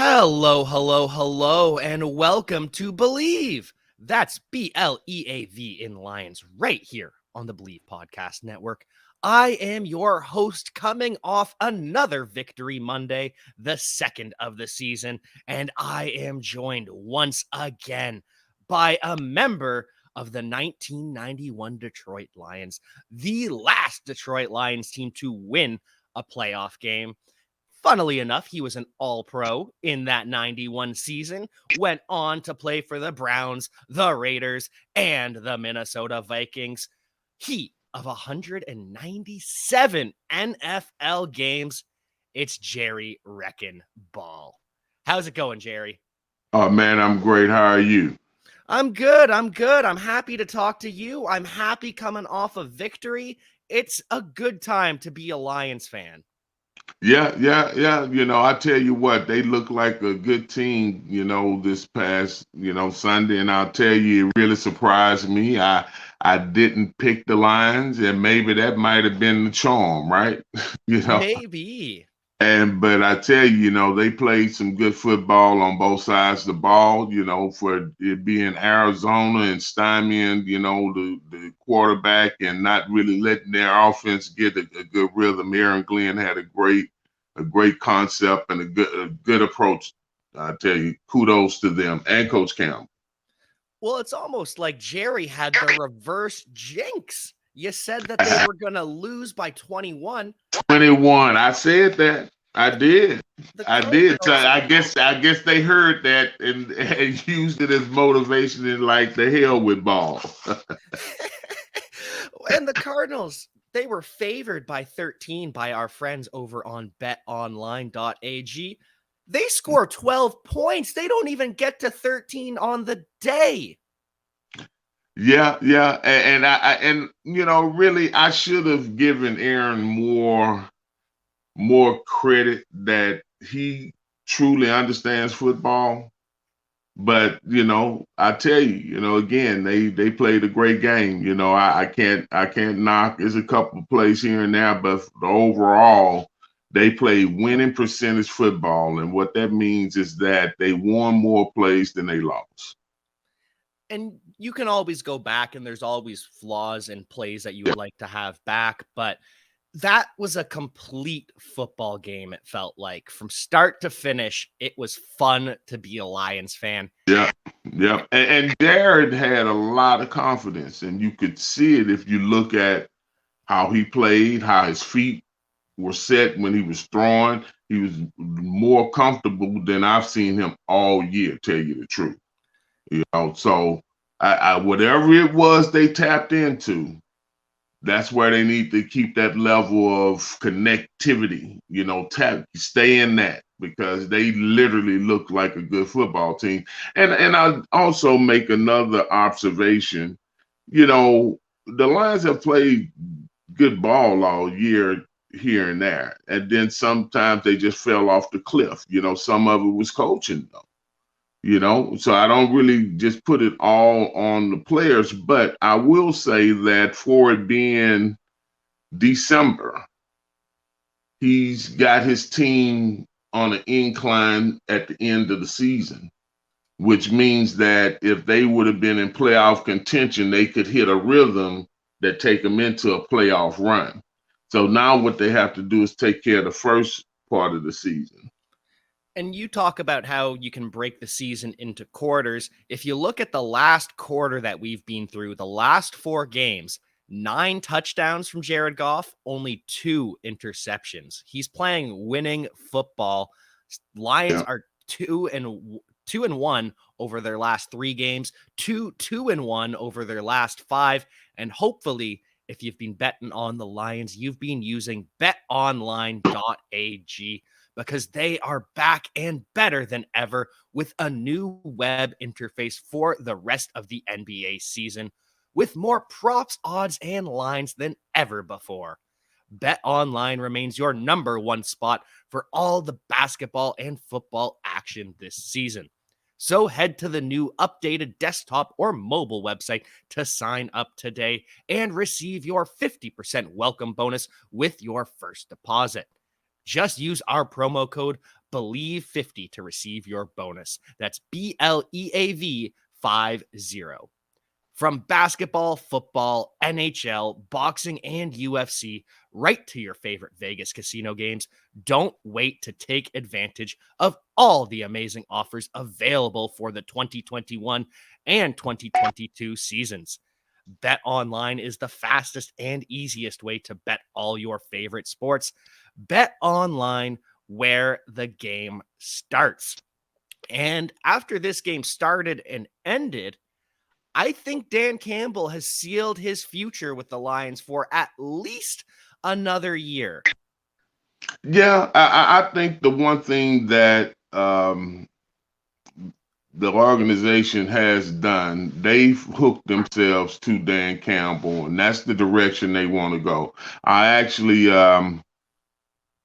Hello, hello, hello, and welcome to Believe. That's BLEAV in Lions right here on the Believe Podcast Network. I am your host coming off another Victory Monday, the second of the season, and I am joined once again by a member of the 1991 Detroit Lions, the last Detroit Lions team to win a playoff game. Funnily enough, he was an all-pro in that 91 season, went on to play for the Browns, the Raiders, and the Minnesota Vikings. He of 197 NFL games, it's Jerry Reckin Ball. How's it going, Jerry? Oh, man, I'm great. How are you? I'm good. I'm happy to talk to you. I'm happy coming off a victory. It's a good time to be a Lions fan. Yeah. I tell you what, they look like a good team, this past, Sunday. And I'll tell you, it really surprised me. I didn't pick the Lions, and maybe that might have been the charm, right? you know. Maybe. But I tell you, they played some good football on both sides of the ball, for it being Arizona and stymieing, the quarterback and not really letting their offense get a good rhythm. Aaron Glenn had a great concept and a good approach. I tell you, kudos to them and Coach Campbell. Well, it's almost like Jerry had the reverse jinx. You said that they were going to lose by 21. 21. I said that. I did. I did. So Cardinals, I guess they heard that and used it as motivation and like the hell with ball. and the Cardinals, they were favored by 13 by our friends over on betonline.ag. They score 12 points. They don't even get to 13 on the day. Yeah. And really I should have given Aaron more credit that he truly understands football. But I tell you, again, they played a great game. I can't knock. There's a couple of plays here and there, but overall, they played winning percentage football, and what that means is that they won more plays than they lost. And you can always go back, and there's always flaws in plays that you would like to have back, but that was a complete football game, it felt like. From start to finish, it was fun to be a Lions fan. Yeah. And Jared had a lot of confidence, and you could see it if you look at how he played, how his feet were set when he was throwing. He was more comfortable than I've seen him all year, tell you the truth. So I whatever it was they tapped into, that's where they need to keep that level of connectivity, stay in that because they literally look like a good football team. And I also make another observation, the Lions have played good ball all year here and there. And then sometimes they just fell off the cliff. Some of it was coaching though. So I don't really just put it all on the players, but I will say that for it being December, he's got his team on an incline at the end of the season, which means that if they would have been in playoff contention, they could hit a rhythm that take them into a playoff run. So now what they have to do is take care of the first part of the season. And you talk about how you can break the season into quarters. If you look at the last quarter that we've been through, the last 4 games, 9 touchdowns from Jared Goff, only 2 interceptions. He's playing winning football. Lions are 2-1 over their last 3 games, 2-1 over their last 5, and hopefully, if you've been betting on the Lions, you've been using betonline.ag because they are back and better than ever with a new web interface for the rest of the NBA season, with more props, odds, and lines than ever before. BetOnline remains your number 1 spot for all the basketball and football action this season. So head to the new updated desktop or mobile website to sign up today and receive your 50% welcome bonus with your first deposit. Just use our promo code BELIEVE50 to receive your bonus. That's BLEAV 50. From basketball, football, NHL, boxing, and UFC, right to your favorite Vegas casino games, don't wait to take advantage of all the amazing offers available for the 2021 and 2022 seasons. Bet online is the fastest and easiest way to bet all your favorite sports. Bet online where the game starts. And after this game started and ended, I think Dan Campbell has sealed his future with the Lions for at least another year. Yeah, I think the one thing that the organization has done, they've hooked themselves to Dan Campbell, and that's the direction they want to go. I actually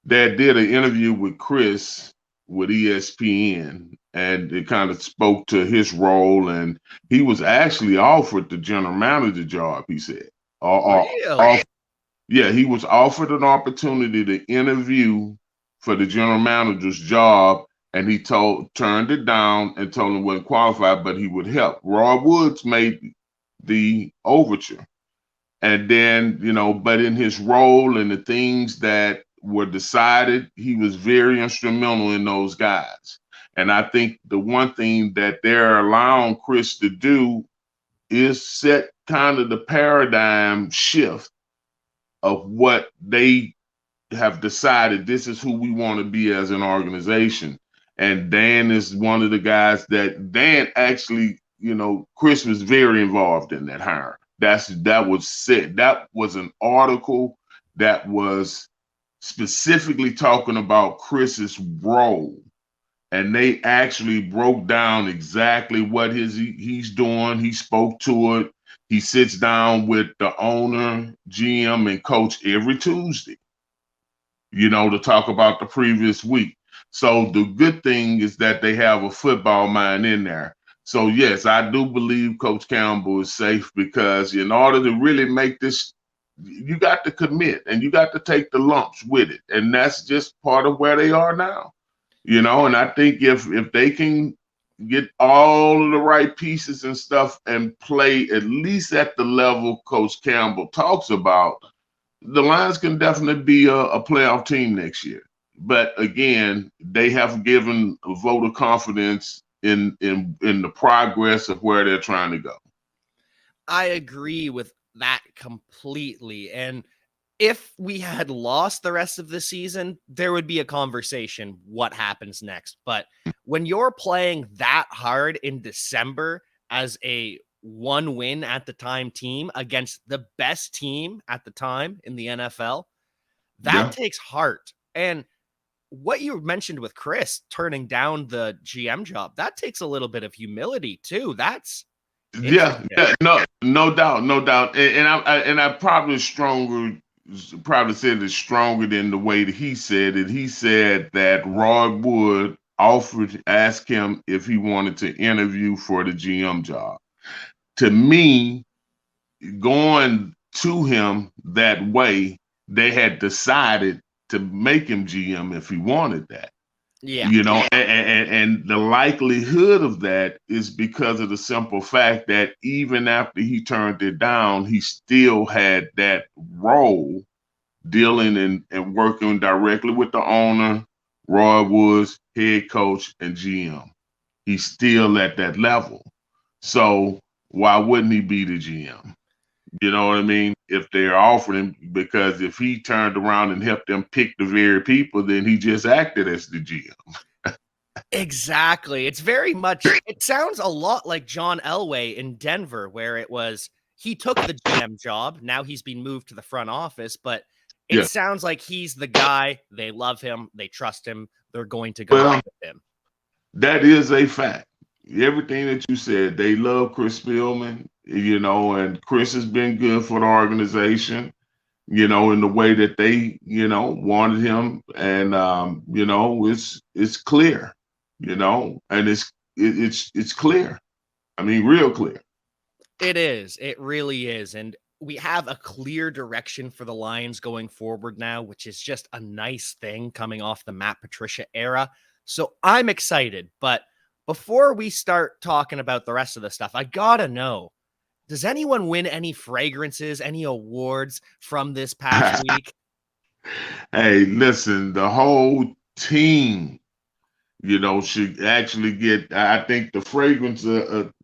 they did an interview with Chris with ESPN, and it kind of spoke to his role, and he was actually offered the general manager job, he said. Really? Yeah, he was offered an opportunity to interview for the general manager's job, and he turned it down and told him he wasn't qualified, but he would help. Roy Woods made the overture. And then, but in his role and the things that were decided, he was very instrumental in those guys. And I think the one thing that they're allowing Chris to do is set kind of the paradigm shift of what they have decided. This is who we want to be as an organization. And Dan is one of the guys that Dan actually, Chris was very involved in that hire. That was said. That was an article that was specifically talking about Chris's role. And they actually broke down exactly what he's doing. He spoke to it. He sits down with the owner, GM, and coach every Tuesday, to talk about the previous week. So the good thing is that they have a football mind in there. So yes, I do believe Coach Campbell is safe, because in order to really make this, you got to commit and you got to take the lumps with it. And that's just part of where they are now. And I think if they can get all of the right pieces and stuff and play at least at the level Coach Campbell talks about, the Lions can definitely be a playoff team next year. But again, they have given a vote of confidence in the progress of where they're trying to go. I agree with that completely. And if we had lost the rest of the season, there would be a conversation what happens next. But when you're playing that hard in December as a one win at the time team against the best team at the time in the NFL, that takes heart. And what you mentioned with Chris turning down the GM job, that takes a little bit of humility too. That's Yeah, no doubt, no doubt. And I probably said it stronger than the way that he said it. He said that Rod Wood asked him if he wanted to interview for the GM job. To me, going to him that way, they had decided to make him GM if he wanted that. Yeah. And the likelihood of that is because of the simple fact that even after he turned it down, he still had that role dealing and working directly with the owner, Roy Woods, head coach, and GM. He's still at that level. So why wouldn't he be the GM? You know what I mean? If they're offering him, because if he turned around and helped them pick the very people, then he just acted as the GM. Exactly. It's very much, it sounds a lot like John Elway in Denver, where it was, he took the GM job. Now he's been moved to the front office, but it sounds like he's the guy. They love him. They trust him. They're going to go with him. That is a fact. Everything that you said, they love Chris Spielman, and Chris has been good for the organization, in the way that they, wanted him. And, it's clear, and it's clear. I mean, real clear. It is. It really is. And we have a clear direction for the Lions going forward now, which is just a nice thing coming off the Matt Patricia era. So I'm excited. But before we start talking about the rest of the stuff, I gotta know, does anyone win any fragrances, any awards from this past week? Hey, listen, the whole team, should actually get. I think the fragrance,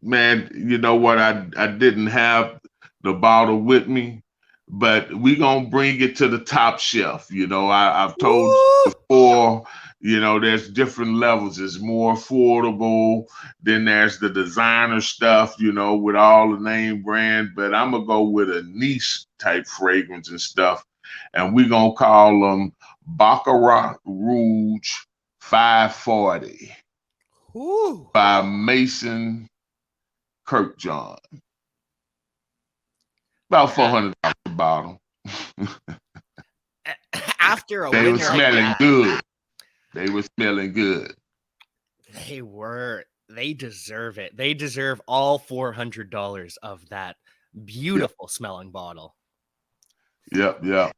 man. You know what? I didn't have the bottle with me, but we gonna bring it to the top shelf. I've told Woo! you before. There's different levels. It's more affordable. Then there's the designer stuff. With all the name brand. But I'm gonna go with a niche type fragrance and stuff, and we gonna call them Baccarat Rouge 540 Ooh. by Mason Kirkjohn. About $400 a bottle. After a They win were like smelling that, good. They were smelling good. they were. They deserve it. They deserve all $400 of that beautiful smelling bottle. Yep.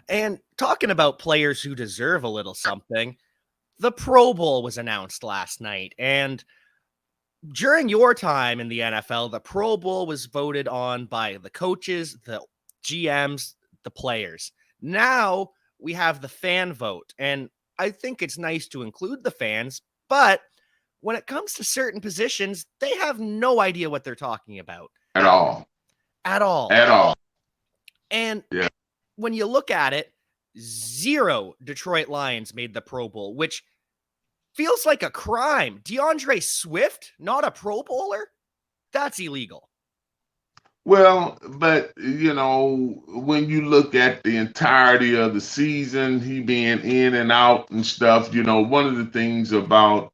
And talking about players who deserve a little something, the Pro Bowl was announced last night. And during your time in the NFL, the Pro Bowl was voted on by the coaches, the GMs, the players. Now we have the fan vote. And I think it's nice to include the fans, but when it comes to certain positions, they have no idea what they're talking about. At all. At all. At all. And Yeah. when you look at it, 0 Detroit Lions made the Pro Bowl, which feels like a crime. DeAndre Swift, not a Pro Bowler? That's illegal. Well, but when you look at the entirety of the season, he being in and out and stuff, one of the things about,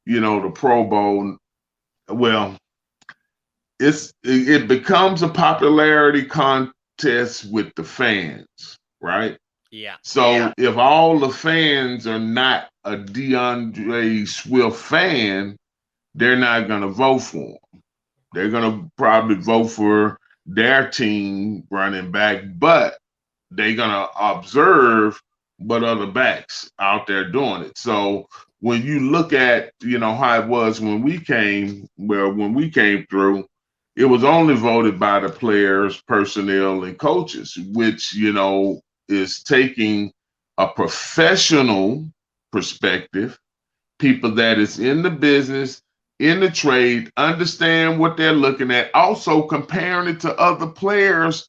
the Pro Bowl, well, it becomes a popularity contest with the fans, right? Yeah. So if all the fans are not a DeAndre Swift fan, they're not going to vote for him. They're going to probably vote for their team running back, but they're going to observe what other backs out there doing it. So when you look at, how it was when we came through, it was only voted by the players, personnel, and coaches, which, is taking a professional perspective, people that is in the business, in the trade, understand what they're looking at, also comparing it to other players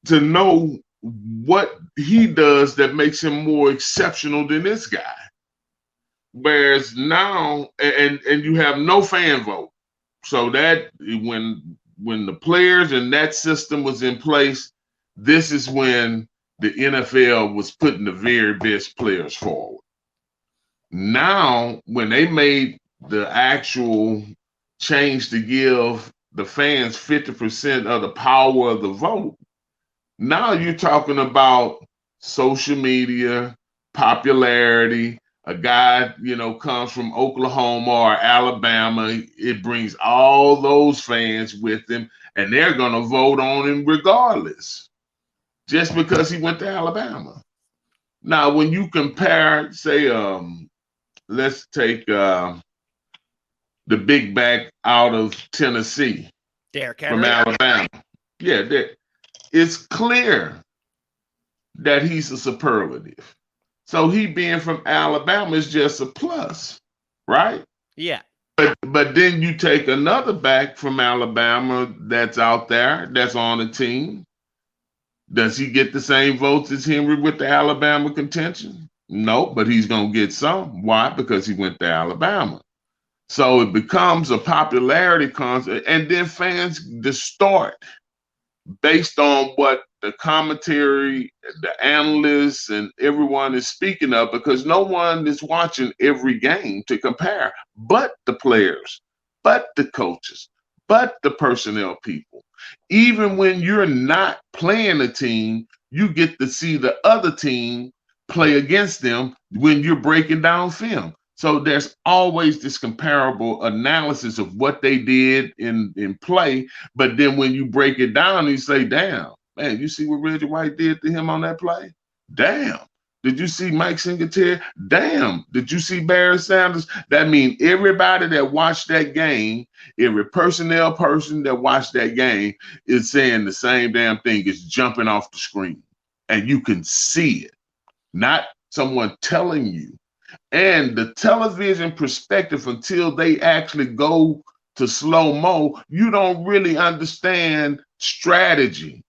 to know what he does that makes him more exceptional than this guy. Whereas now, and you have no fan vote. So that when the players and that system was in place, this is when the NFL was putting the very best players forward. Now, when they made the actual change to give the fans 50% of the power of the vote, now you're talking about social media, popularity. A guy, comes from Oklahoma or Alabama, it brings all those fans with him, and they're going to vote on him regardless, just because he went to Alabama. Now, when you compare, say, let's take the big back out of Tennessee from Alabama. Yeah, it's clear that he's a superlative. So he being from Alabama is just a plus, right? Yeah. But then you take another back from Alabama that's out there, that's on the team. Does he get the same votes as Henry with the Alabama contention? No, but he's going to get some. Why? Because he went to Alabama. So it becomes a popularity contest, and then fans distort based on what the commentary, the analysts, and everyone is speaking of, because no one is watching every game to compare, but the players, but the coaches, but the personnel people. Even when you're not playing a team, you get to see the other team play against them when you're breaking down film. So there's always this comparable analysis of what they did in play. But then when you break it down, you say, damn, man, you see what Reggie White did to him on that play? Damn. Did you see Mike Singletary? Damn. Did you see Barry Sanders? That means everybody that watched that game, every personnel person that watched that game is saying the same damn thing. It's jumping off the screen. And you can see it, not someone telling you. And the television perspective, until they actually go to slow-mo, you don't really understand strategy.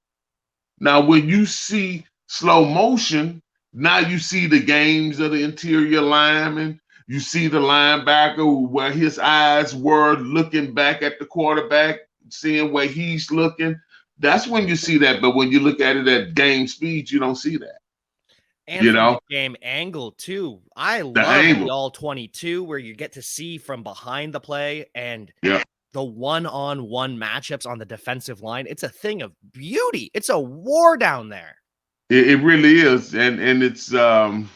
Now, when you see slow motion, now you see the games of the interior lineman. You see the linebacker where his eyes were looking back at the quarterback, seeing where he's looking. That's when you see that. But when you look at it at game speed, you don't see that. And from the game angle, too. I love the all-22 where you get to see from behind the play and the one-on-one matchups on the defensive line. It's a thing of beauty. It's a war down there. It really is. And it's, the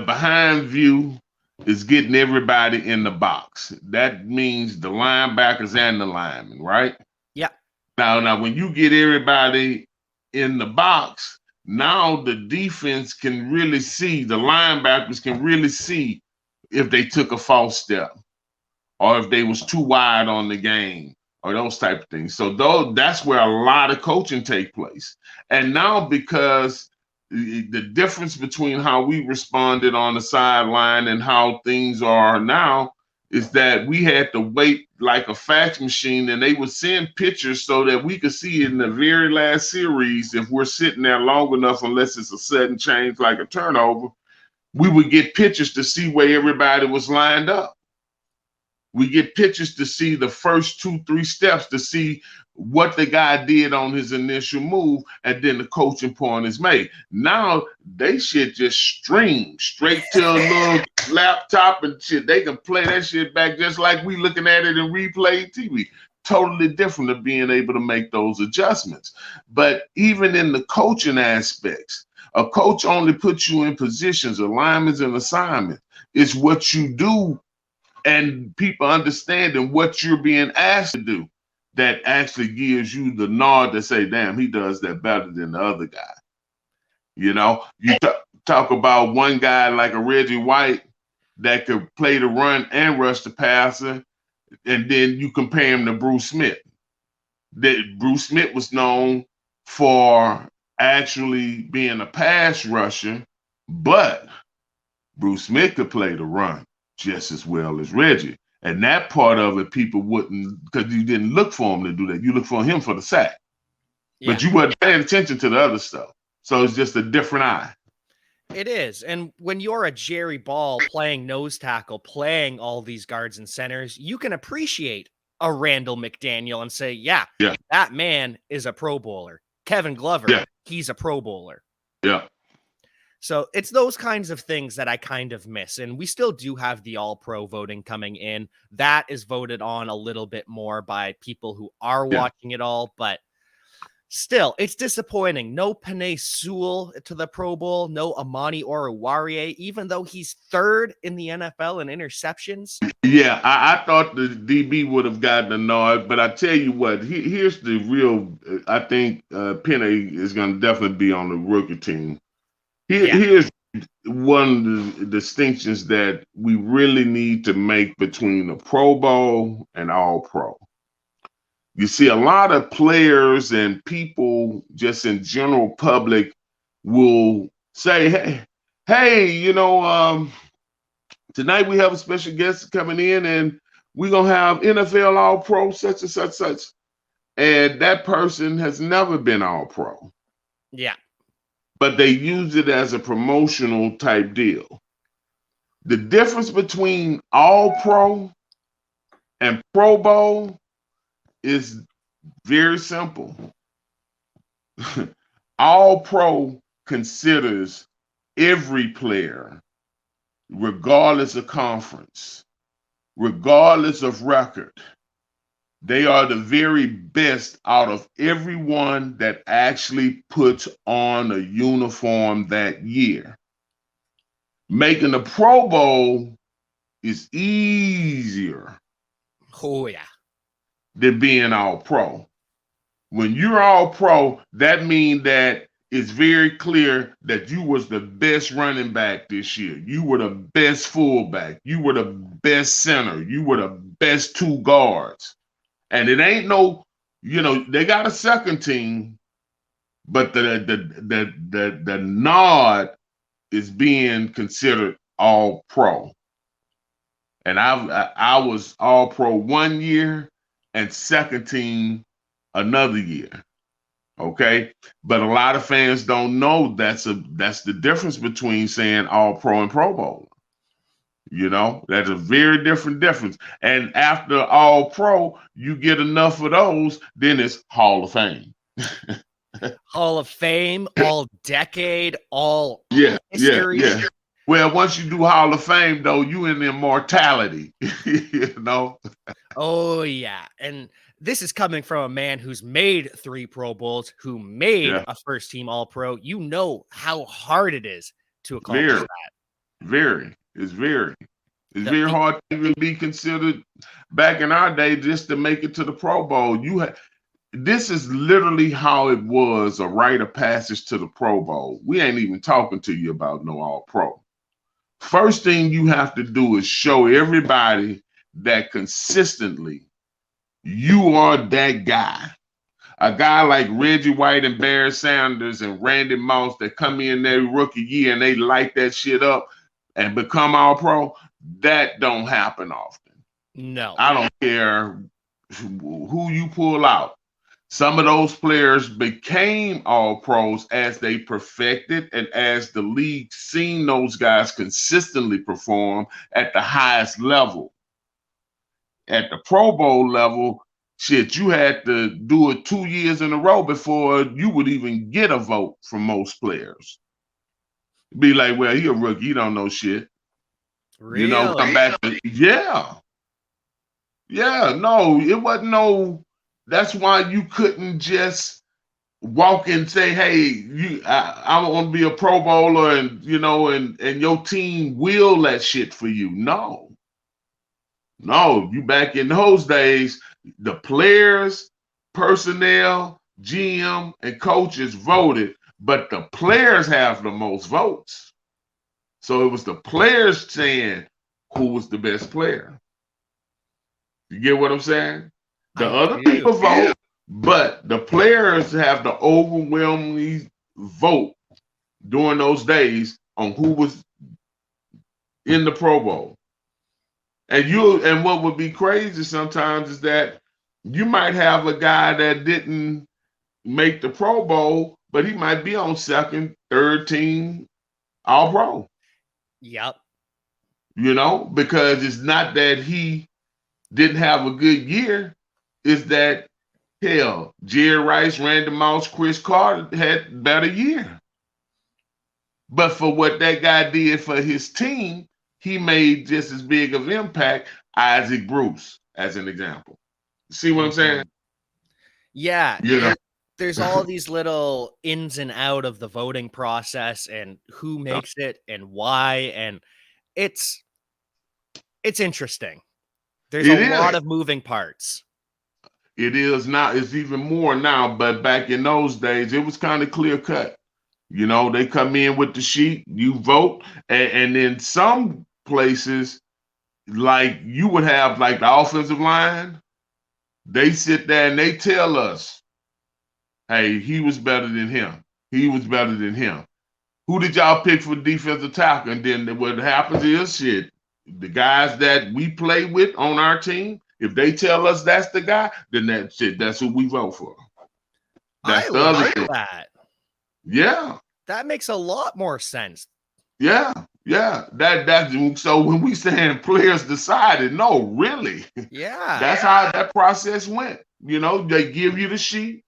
behind view is getting everybody in the box. That means the linebackers and the linemen, right? Yeah. Now, when you get everybody in the box, now the defense can really see, the linebackers can really see if they took a false step or if they was too wide on the game or those type of things. So that's where a lot of coaching take place. And now because the difference between how we responded on the sideline and how things are now is that we had to wait like a fax machine, and they would send pictures so that we could see in the very last series, if we're sitting there long enough, unless it's a sudden change like a turnover, we would get pictures to see where everybody was lined up. We get pictures to see the first 2-3 steps to see what the guy did on his initial move, and then the coaching point is made. Now they shit just stream straight to a little laptop and shit. They can play that shit back just like we looking at it in replay TV. Totally different of being able to make those adjustments. But even in the coaching aspects, a coach only puts you in positions, alignments, and assignments. It's what you do and people understanding what you're being asked to do that actually gives you the nod to say, damn, he does that better than the other guy. You talk about one guy like a Reggie White that could play the run and rush the passer, and then you compare him to Bruce Smith. Bruce Smith was known for actually being a pass rusher, but Bruce Smith could play the run just as well as Reggie. And that part of it, people wouldn't, because you didn't look for him to do that. You look for him for the sack. Yeah. But you weren't paying attention to the other stuff. So it's just a different eye. It is. And when you're a Jerry Ball playing nose tackle, playing all these guards and centers, you can appreciate a Randall McDaniel and say, yeah. That man is a Pro Bowler. Kevin Glover, he's a Pro Bowler. Yeah. So it's those kinds of things that I kind of miss. And we still do have the All-Pro voting coming in. That is voted on a little bit more by people who are watching it all. But still, it's disappointing. No Penei Sewell to the Pro Bowl. No Amani Oruwariye, even though he's third in the NFL in interceptions. Yeah, I thought the DB would have gotten a nod. But I tell you what, here's the real, I think Penei is going to definitely be on the rookie team. Here's one of the distinctions that we really need to make between the Pro Bowl and All-Pro. You see, a lot of players and people just in general public will say, hey, tonight we have a special guest coming in and we're going to have NFL All-Pro such and such, such. And that person has never been All-Pro. Yeah. But they use it as a promotional type deal. The difference between All-Pro and Pro Bowl is very simple. All-Pro considers every player, regardless of conference, regardless of record. They are the very best out of everyone that actually puts on a uniform that year. Making the Pro Bowl is easier Oh yeah. than being all pro. When you're all pro, that means that it's very clear that you was the best running back this year. You were the best fullback. You were the best center. You were the best two guards. And it ain't no, they got a second team, but the nod is being considered all pro. And I was all pro 1 year and second team another year. Okay. But a lot of fans don't know that's the difference between saying all pro and Pro Bowl. That's a very different difference. And after all pro, you get enough of those, then it's Hall of Fame. Hall of Fame, all decade, all Yeah, history. yeah. Well, once you do Hall of Fame, though, you in immortality, Oh yeah. And this is coming from a man who's made 3 Pro Bowls, who made a first team all pro. You know how hard it is to accomplish that. It's very hard to even be considered back in our day just to make it to the Pro Bowl. This is literally how it was, a rite of passage to the Pro Bowl. We ain't even talking to you about no all pro. First thing you have to do is show everybody that consistently you are that guy. A guy like Reggie White and Barry Sanders and Randy Moss that come in their rookie year and they light that shit up and become all pro. That don't happen often. No. I don't care who you pull out. Some of those players became all pros as they perfected and as the league seen those guys consistently perform at the highest level. At the Pro Bowl level, shit, you had to do it 2 years in a row before you would even get a vote from most players. Be like, well, he a rookie, he don't know shit. Really? Come back to, yeah, no, it wasn't no. That's why you couldn't just walk and say, hey, I want to be a Pro Bowler and, and your team will that shit for you. No, you back in those days, the players, personnel, GM, and coaches voted, but the players have the most votes. So it was the players saying who was the best player. You get what I'm saying? The other people vote, but the players have the overwhelming vote during those days on who was in the Pro Bowl. And what would be crazy sometimes is that you might have a guy that didn't make the Pro Bowl, but he might be on second, third team all pro. Yep. Because it's not that he didn't have a good year. Is that, hell, Jerry Rice, Randy Moss, Chris Carter had better year. But for what that guy did for his team, he made just as big of impact. Isaac Bruce, as an example. See what I'm saying? Yeah. There's all these little ins and out of the voting process and who makes it and why. And it's interesting. There's a lot of moving parts. It is now. It's even more now, but back in those days, it was kind of clear cut. They come in with the sheet, you vote, and in some places, like you would have like the offensive line, they sit there and they tell us, hey, he was better than him. He was better than him. Who did y'all pick for defensive tackle? And then what happens is, shit, the guys that we play with on our team, if they tell us that's the guy, then that's who we vote for. That's the other thing. That. Yeah. That makes a lot more sense. Yeah. That so when we saying players decided, no, really. Yeah. That's how that process went. They give you the sheet,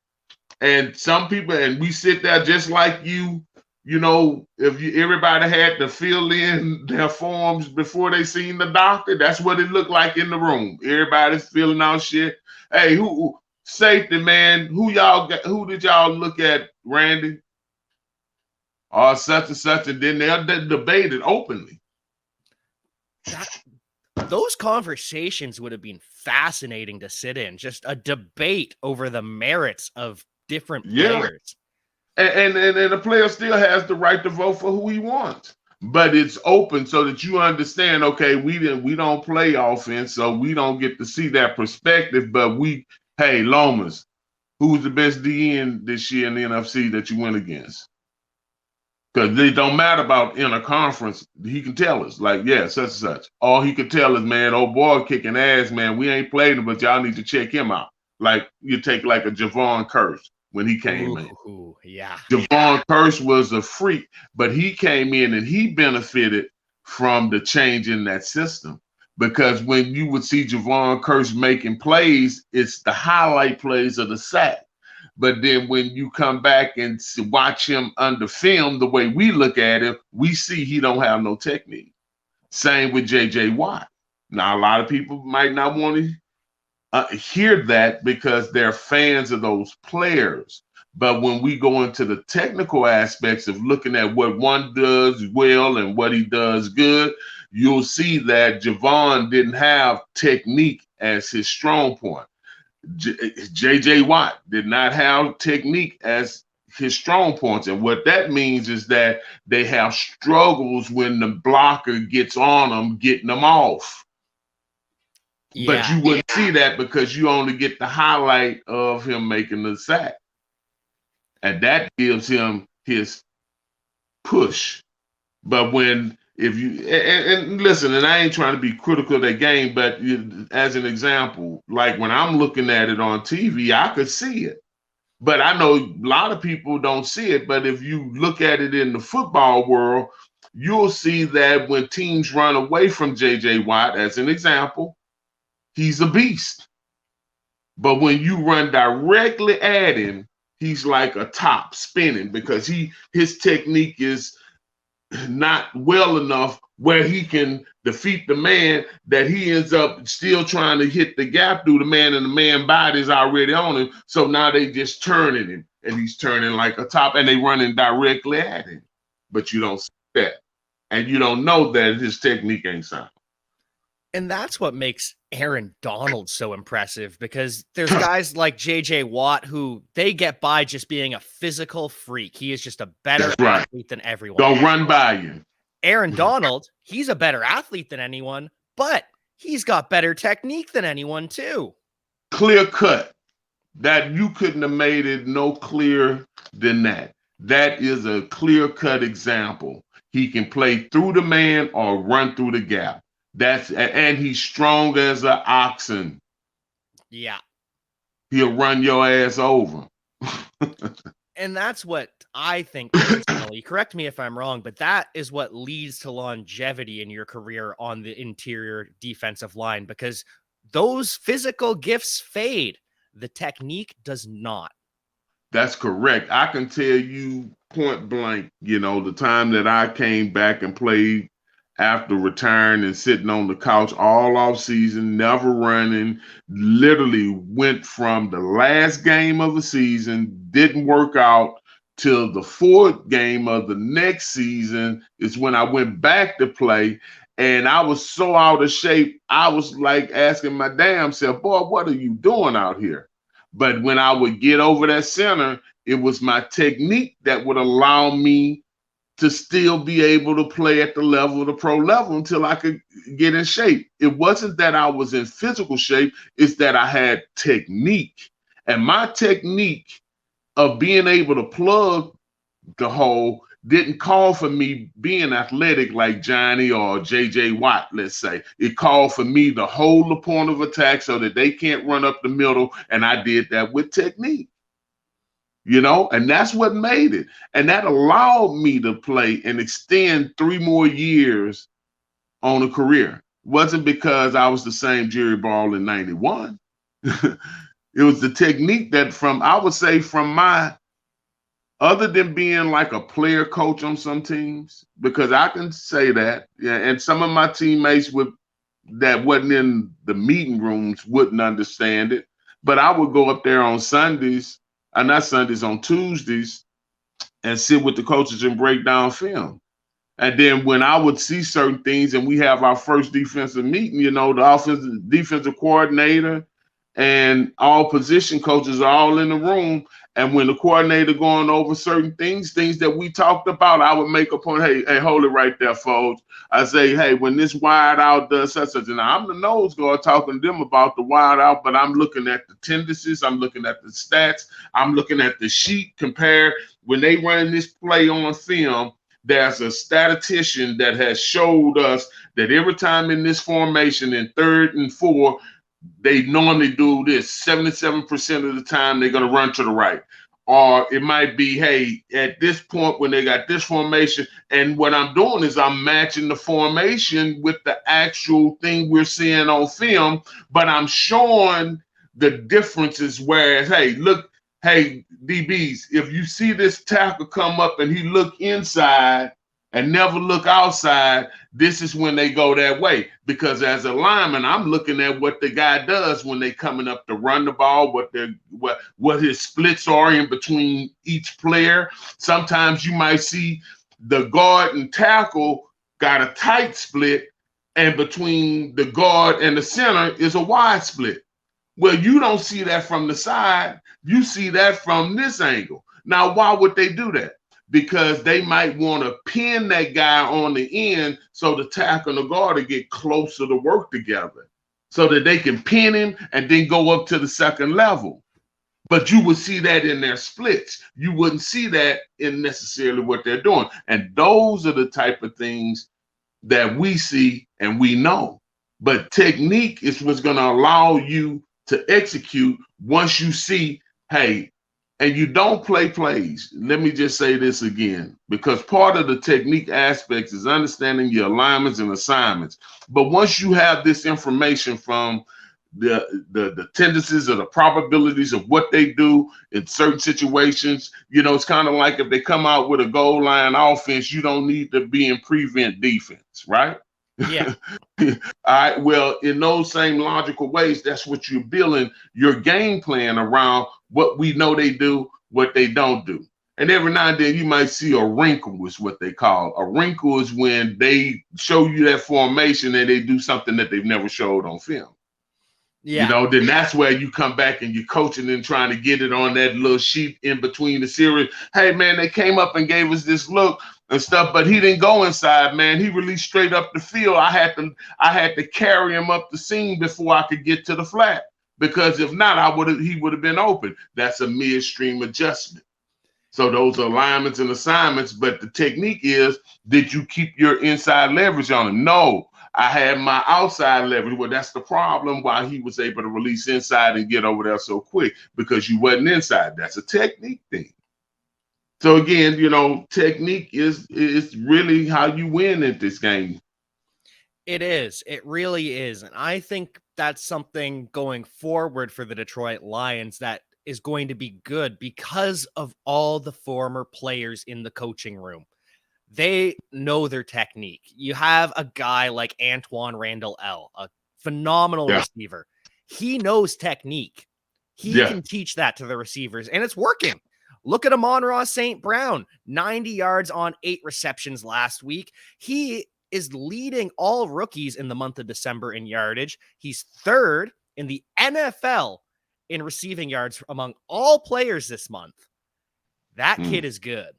and some people, and we sit there just like you. If everybody had to fill in their forms before they seen the doctor, that's what it looked like in the room. Everybody's filling out shit. Hey, who safety man? Who did y'all look at, Randy? or such and such, and then they'll debate it openly. Those conversations would have been fascinating to sit in, just a debate over the merits of different players. And the player still has the right to vote for who he wants. But it's open so that you understand, okay, we don't play offense, so we don't get to see that perspective. But hey, Lomas, who's the best DN this year in the NFC that you went against? Because it don't matter about interconference. He can tell us, like, yeah, such and such. All he could tell us, man, old boy kicking ass, man. We ain't played him, but y'all need to check him out. Like, you take like a Javon Curse when he came in. Yeah. Javon Curse was a freak, but he came in and he benefited from the change in that system. Because when you would see Javon Curse making plays, it's the highlight plays of the sack. But then when you come back and watch him under film, the way we look at him, we see he don't have no technique. Same with J.J. Watt. Now, a lot of people might not want to hear that because they're fans of those players. But when we go into the technical aspects of looking at what one does well and what he does good, you'll see that Javon didn't have technique as his strong point. J.J. Watt did not have technique as his strong points. And what that means is that they have struggles when the blocker gets on them, getting them off. Yeah. But you wouldn't see that because you only get the highlight of him making the sack. And that gives him his push. But if you and listen, and I ain't trying to be critical of that game, but as an example, like when I'm looking at it on TV, I could see it. But I know a lot of people don't see it. But if you look at it in the football world, you'll see that when teams run away from J.J. Watt, as an example, he's a beast. But when you run directly at him, he's like a top spinning because his technique is not well enough where he can defeat the man, that he ends up still trying to hit the gap through the man, and the man body's already on him. So now they just turning him, and he's turning like a top, and they running directly at him. But you don't see that, and you don't know that his technique ain't sound. And that's what makes Aaron Donald so impressive, because there's guys like J.J. Watt who they get by just being a physical freak. He is just a better athlete than everyone. Don't run by you. Aaron Donald, he's a better athlete than anyone, but he's got better technique than anyone too. Clear cut. That you couldn't have made it no clearer than that. That is a clear cut example. He can play through the man or run through the gap. And he's strong as an oxen. Yeah. He'll run your ass over. And that's what I think personally, correct me if I'm wrong, but that is what leads to longevity in your career on the interior defensive line, because those physical gifts fade. The technique does not. That's correct. I can tell you point blank, the time that I came back and played after retiring and sitting on the couch all off season, never running, literally went from the last game of the season, didn't work out till the fourth game of the next season is when I went back to play. And I was so out of shape, I was like asking my damn self, boy, what are you doing out here? But when I would get over that center, it was my technique that would allow me to still be able to play at the level of the pro level until I could get in shape. It wasn't that I was in physical shape, it's that I had technique. And my technique of being able to plug the hole didn't call for me being athletic like Johnny or J.J. Watt, let's say. It called for me to hold the point of attack so that they can't run up the middle, and I did that with technique. And that's what made it. And that allowed me to play and extend 3 more years on a career. It wasn't because I was the same Jerry Ball in 91. It was the technique that other than being like a player coach on some teams, because I can say that, and some of my teammates that wasn't in the meeting rooms wouldn't understand it, but I would go up there on Sundays, not Sundays, on Tuesdays, and sit with the coaches and break down film. And then when I would see certain things and we have our first defensive meeting, the offensive defensive coordinator and all position coaches are all in the room. And when the coordinator going over certain things that we talked about, I would make a point, hey, hold it right there, folks. I say, hey, when this wide out does such, and I'm the nose guard talking to them about the wide out, but I'm looking at the tendencies, I'm looking at the stats, I'm looking at the sheet compare. When they run this play on film, there's a statistician that has showed us that every time in this formation in 3rd and 4, they normally do this 77% of the time they're going to run to the right. Or it might be, hey, at this point when they got this formation, and what I'm doing is I'm matching the formation with the actual thing we're seeing on film, but I'm showing the differences. Whereas, hey, look, hey, DBs, if you see this tackle come up and he look inside and never look outside, this is when they go that way. Because as a lineman, I'm looking at what the guy does when they coming up to run the ball, what his splits are in between each player. Sometimes you might see the guard and tackle got a tight split, and between the guard and the center is a wide split. Well, you don't see that from the side. You see that from this angle. Now, why would they do that? Because they might want to pin that guy on the end so the tackle and the guard to get closer to work together so that they can pin him and then go up to the second level. But you would see that in their splits. You wouldn't see that in necessarily what they're doing. And those are the type of things that we see and we know. But technique is what's going to allow you to execute once you see, hey, and you don't play plays. Let me just say this again, because part of the technique aspects is understanding your alignments and assignments. But once you have this information from the tendencies or the probabilities of what they do in certain situations, it's kind of like if they come out with a goal line offense, you don't need to be in prevent defense, right? Yeah. All right. Well, in those same logical ways, that's what you're building your game plan around what we know they do, what they don't do. And every now and then you might see a wrinkle, is what they call. A wrinkle is when they show you that formation and they do something that they've never showed on film. Yeah. Then that's where you come back and you're coaching and trying to get it on that little sheet in between the series. Hey, man, they came up and gave us this look and stuff, but he didn't go inside, man. He released straight up the field. I had to carry him up the seam before I could get to the flat, because if not, he would have been open. That's a midstream adjustment. So those are alignments and assignments, but the technique is, did you keep your inside leverage on him? No, I had my outside leverage. Well, that's the problem why he was able to release inside and get over there so quick, because you wasn't inside. That's a technique thing. So again, technique is really how you win at this game. It is. It really is. And I think that's something going forward for the Detroit Lions that is going to be good because of all the former players in the coaching room. They know their technique. You have a guy like Antoine Randall L., a phenomenal receiver. He knows technique. He can teach that to the receivers, and it's working. Look at Amon-Ra St. Brown, 90 yards on 8 receptions last week. He is leading all rookies in the month of December in yardage. He's 3rd in the NFL in receiving yards among all players this month. That kid is good.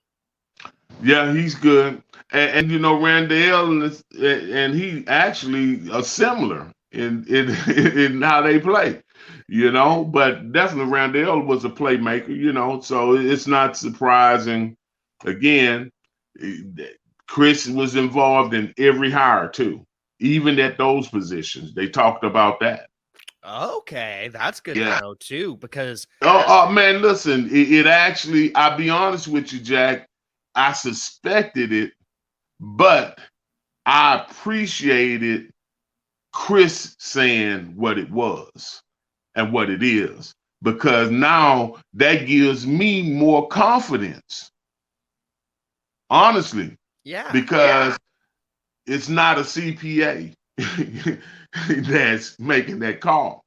Yeah, he's good. And Randall and he actually are similar in how they play, but definitely Randall was a playmaker, so it's not surprising. Again, Chris was involved in every hire too, even at those positions. They talked about that. Okay, that's good to know too, because man, listen, it actually, I'll be honest with you, Jack, I suspected it, but I appreciated Chris saying what it was and what it is, because now that gives me more confidence. Honestly. Yeah. Because it's not a CPA that's making that call.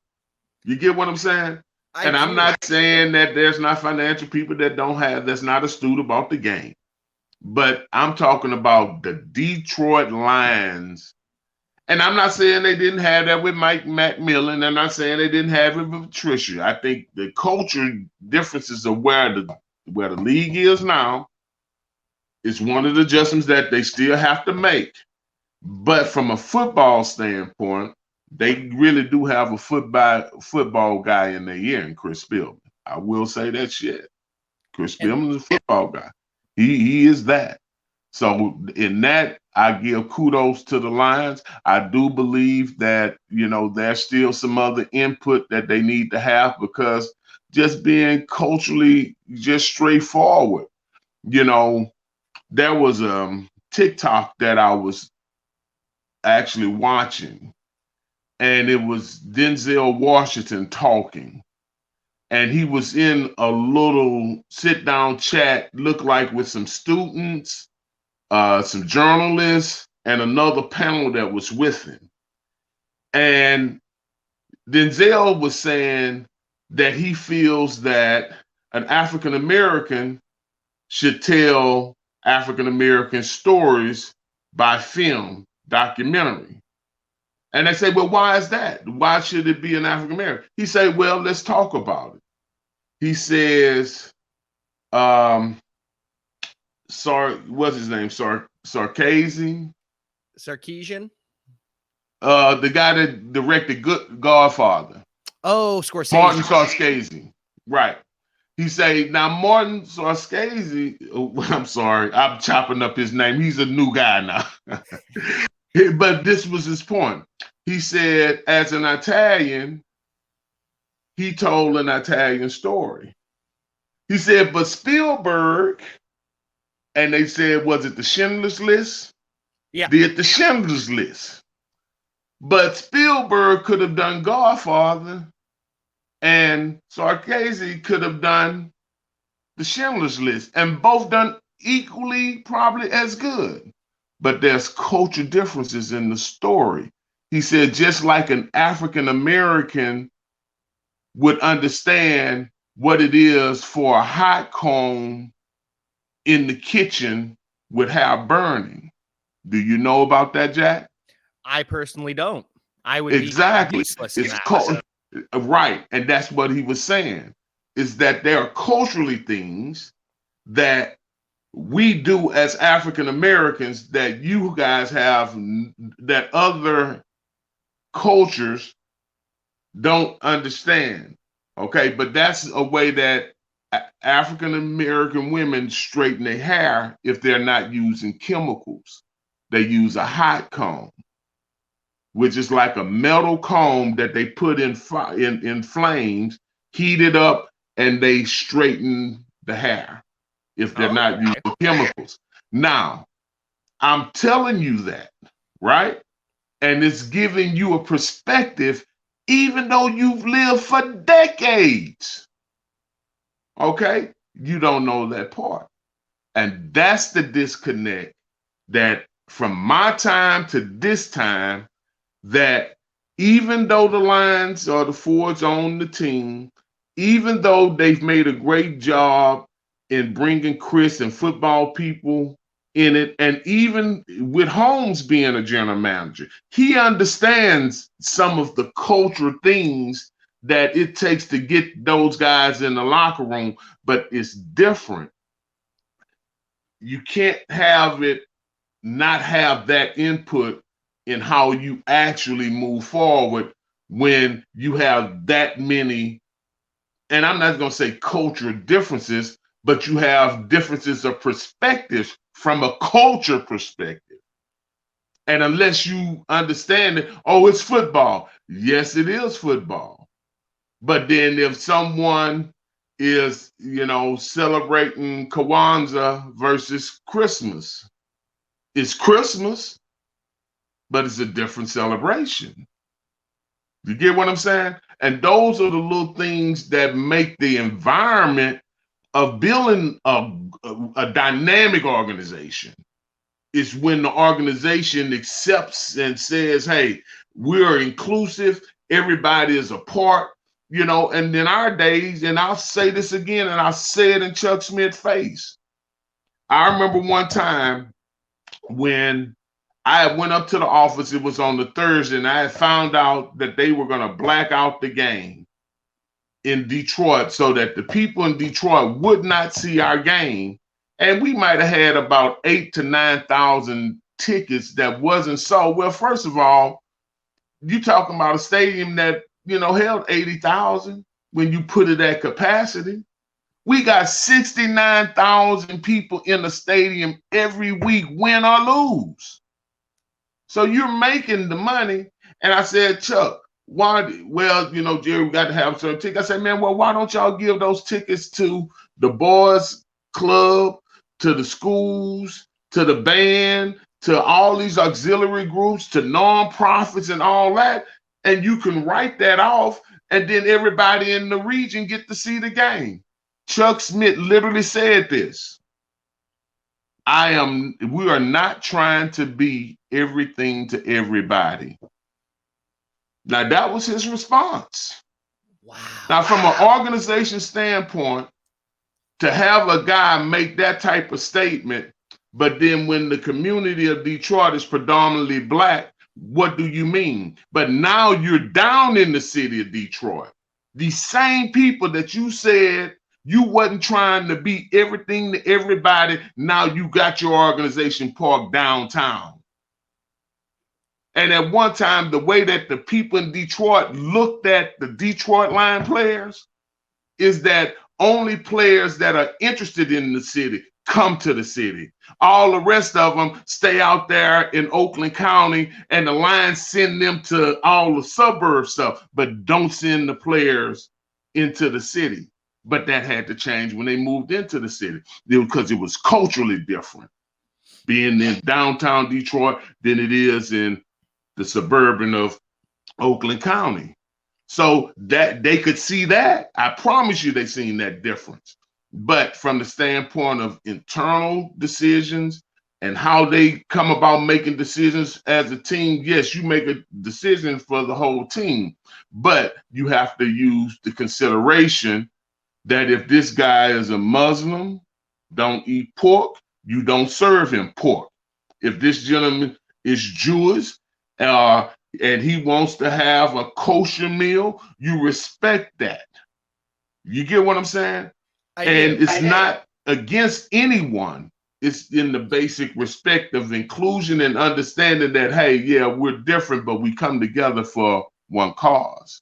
You get what I'm saying? I And I'm do. not saying that there's not financial people that's not astute about the game. But I'm talking about the Detroit Lions. And I'm not saying they didn't have that with Mike McMillan. I'm not saying they didn't have it with Patricia. I think the culture differences of where the league is now is one of the adjustments that they still have to make. But from a football standpoint, they really do have a football guy in their ear in Chris Spielman. I will say that shit. Chris And Spielman is a football guy. He is that. So in that, I give kudos to the Lions. I do believe that, there's still some other input that they need to have because just being culturally just straightforward, there was a TikTok that I was actually watching, and it was Denzel Washington talking. And he was in a little sit-down chat, looked like with some students, some journalists, and another panel that was with him. And Denzel was saying that he feels that an African American should tell African American stories by film, documentary. And they say, well, why is that? Why should it be an African American? He said, well, let's talk about it. He says, what's his name? Scorsese? Sarkeesian? The guy that directed Godfather. Oh, Scorsese. Martin Scorsese. Right. He say, now Martin Scorsese, I'm sorry, I'm chopping up his name. He's a new guy now. But this was his point. He said, as an Italian, he told an Italian story. He said, but Spielberg, and they said, was it the Schindler's List? Yeah. Did the Schindler's List. But Spielberg could have done Godfather, and Scorsese could have done the Schindler's List, and both done equally, probably as good. But there's culture differences in the story. He said, just like an African American would understand what it is for a hot comb in the kitchen with hair burning. Do you know about that, Jack? I personally don't. I would exactly. be useless in that. Called, right, and that's what he was saying, is that there are culturally things that we do as African Americans that you guys have that other cultures don't understand. Okay, but that's a way that African American women straighten their hair if they're not using chemicals. They use a hot comb, which is like a metal comb that they put in flames, heat it up, and they straighten the hair if they're not using chemicals. Now, I'm telling you that, right? And it's giving you a perspective, even though you've lived for decades. Okay? You don't know that part. And that's the disconnect that from my time to this time, that even though the Lions or the Fords own the team, even though they've made a great job in bringing Chris and football people in it, and even with Holmes being a general manager, he understands some of the cultural things that it takes to get those guys in the locker room, but it's different. You can't not have that input in how you actually move forward when you have that many, and I'm not going to say cultural differences, but you have differences of perspectives from a culture perspective. And unless you understand it, oh, it's football. Yes, it is football. But then if someone is, celebrating Kwanzaa versus Christmas, it's Christmas, but it's a different celebration. You get what I'm saying? And those are the little things that make the environment of building a dynamic organization. It's when the organization accepts and says, hey, we're inclusive, everybody is a part, And in our days, and I'll say this again, and I'll say it in Chuck Smith's face. I remember one time when I went up to the office, it was on the Thursday, and I had found out that they were going to black out the game in Detroit so that the people in Detroit would not see our game. And we might have had about 8,000 to 9,000 tickets that wasn't sold. Well, first of all, you talking about a stadium that, held 80,000 when you put it at capacity. We got 69,000 people in the stadium every week, win or lose. So you're making the money. And I said, Chuck, why? Well, Jerry, we got to have certain tickets. I said, man, well, why don't y'all give those tickets to the boys club, to the schools, to the band, to all these auxiliary groups, to nonprofits and all that? And you can write that off, and then everybody in the region get to see the game. Chuck Smith literally said this. We are not trying to be everything to everybody. Now, that was his response. Wow. Now, from an organization standpoint, to have a guy make that type of statement, but then when the community of Detroit is predominantly Black, what do you mean? But now you're down in the city of Detroit. The same people that you said you wasn't trying to be everything to everybody, now you got your organization parked downtown. And at one time, the way that the people in Detroit looked at the Detroit Lion players is that only players that are interested in the city come to the city. All the rest of them stay out there in Oakland County, and the Lions send them to all the suburb stuff, but don't send the players into the city. But that had to change when they moved into the city because it was culturally different being in downtown Detroit than it is in the suburban of Oakland County. So that they could see that. I promise you they seen that difference. But from the standpoint of internal decisions and how they come about making decisions as a team, yes, you make a decision for the whole team, but you have to use the consideration that if this guy is a Muslim, don't eat pork, you don't serve him pork. If this gentleman is Jewish, and he wants to have a kosher meal, you respect that. You get what I'm saying? It's not against anyone. It's in the basic respect of inclusion and understanding that, hey, yeah, we're different, but we come together for one cause.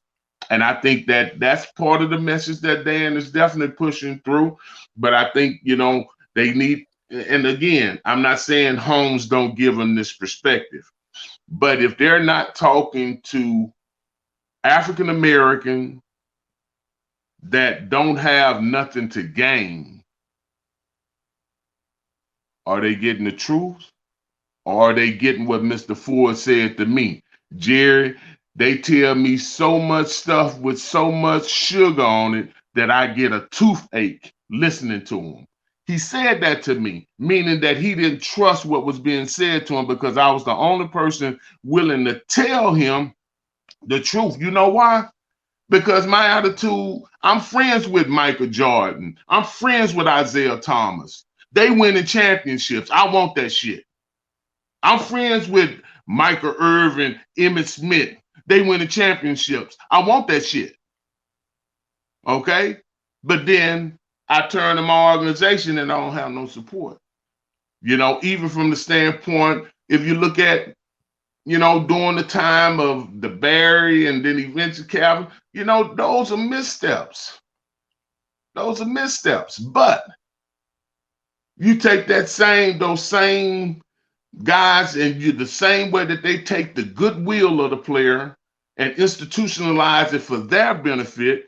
And I think that that's part of the message that Dan is definitely pushing through. But I think, they need, and again, I'm not saying homes don't give them this perspective. But if they're not talking to African American that don't have nothing to gain, are they getting the truth? Or are they getting what Mr. Ford said to me? Jerry, they tell me so much stuff with so much sugar on it that I get a toothache listening to them. He said that to me, meaning that he didn't trust what was being said to him because I was the only person willing to tell him the truth. You know why? Because my attitude, I'm friends with Michael Jordan. I'm friends with Isaiah Thomas. They winning championships. I want that shit. I'm friends with Michael Irvin, Emmitt Smith. They winning championships. I want that shit. Okay? But then I turn to my organization and I don't have no support. Even from the standpoint, if you look at, during the time of the Barry and then eventually Cavanagh, those are missteps. Those are missteps. But you take those same guys and you the same way that they take the goodwill of the player and institutionalize it for their benefit,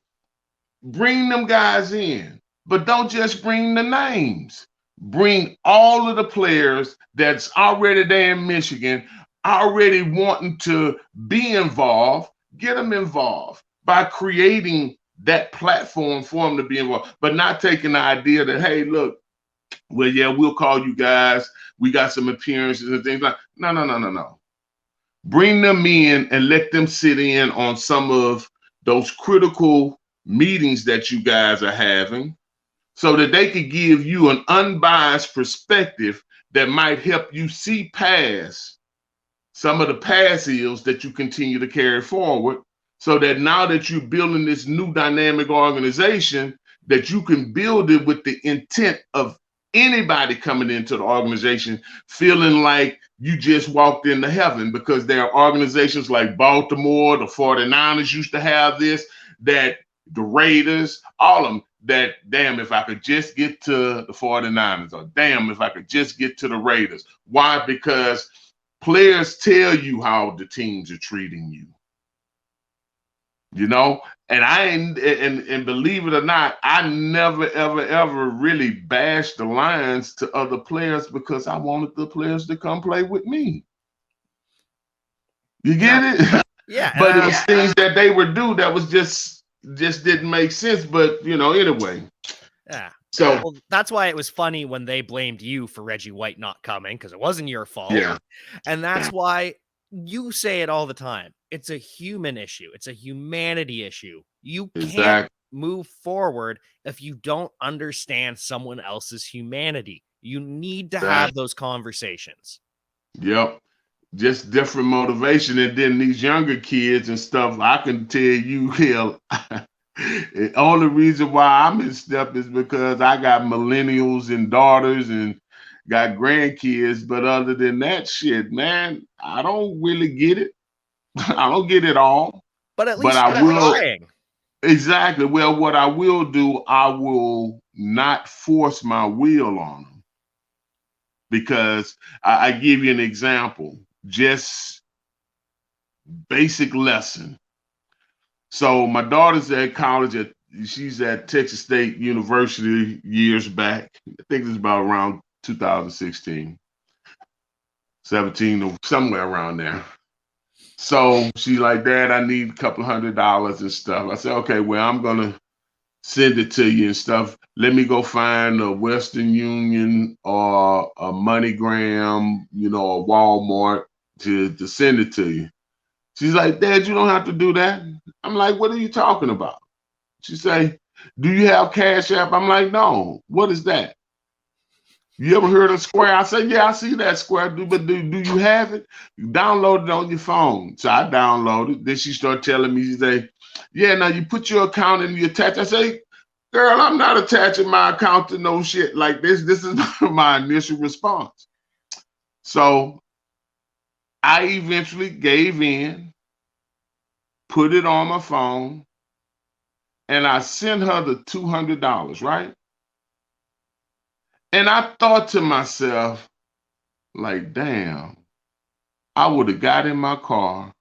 bring them guys in. But don't just bring the names. Bring all of the players that's already there in Michigan, already wanting to be involved, get them involved by creating that platform for them to be involved, but not taking the idea that, hey, look, well, yeah, we'll call you guys. We got some appearances and things like no. Bring them in and let them sit in on some of those critical meetings that you guys are having so that they could give you an unbiased perspective that might help you see past some of the past ills that you continue to carry forward, so that now that you're building this new dynamic organization, that you can build it with the intent of anybody coming into the organization feeling like you just walked into heaven, because there are organizations like Baltimore, the 49ers used to have this, that the Raiders, all of them, that damn, if I could just get to the 49ers, or damn, if I could just get to the Raiders. Why? Because players tell you how the teams are treating you, you know. And and believe it or not, I never ever really bashed the Lions to other players because I wanted the players to come play with me. You get it? Yeah. But it was things that they would do that was just didn't make sense. But anyway. Yeah. So well, that's why it was funny when they blamed you for Reggie White not coming, because it wasn't your fault. Yeah. And that's why you say it all the time. It's a human issue. It's a humanity issue. You can't move forward if you don't understand someone else's humanity. You need to have those conversations. Yep. Just different motivation. And then these younger kids and stuff, I can tell you, hell, the only reason why I'm in step is because I got millennials and daughters and got grandkids. But other than that shit, man, I don't really get it. I don't get it all. But at least I will. Trying. Exactly. Well, what I will do, I will not force my will on them. Because I give you an example, just basic lesson. So my daughter's at college, she's at Texas State University years back. I think it's about around 2016, 17, or somewhere around there. So she's like, Dad, I need a couple $100 and stuff. I said, okay, well, I'm going to send it to you and stuff. Let me go find a Western Union or a MoneyGram, a Walmart to send it to you. She's like, Dad, you don't have to do that. I'm like, what are you talking about? She say, do you have Cash App? I'm like, no. What is that? You ever heard of Square? I said, yeah, I see that Square. But do you have it? You download it on your phone. So I downloaded. Then she started telling me, she say, yeah, now you put your account and you attach. I say, girl, I'm not attaching my account to no shit like this. This is my initial response. So I eventually gave in, put it on my phone, and I sent her the $200, right? And I thought to myself, like, damn, I would have got in my car,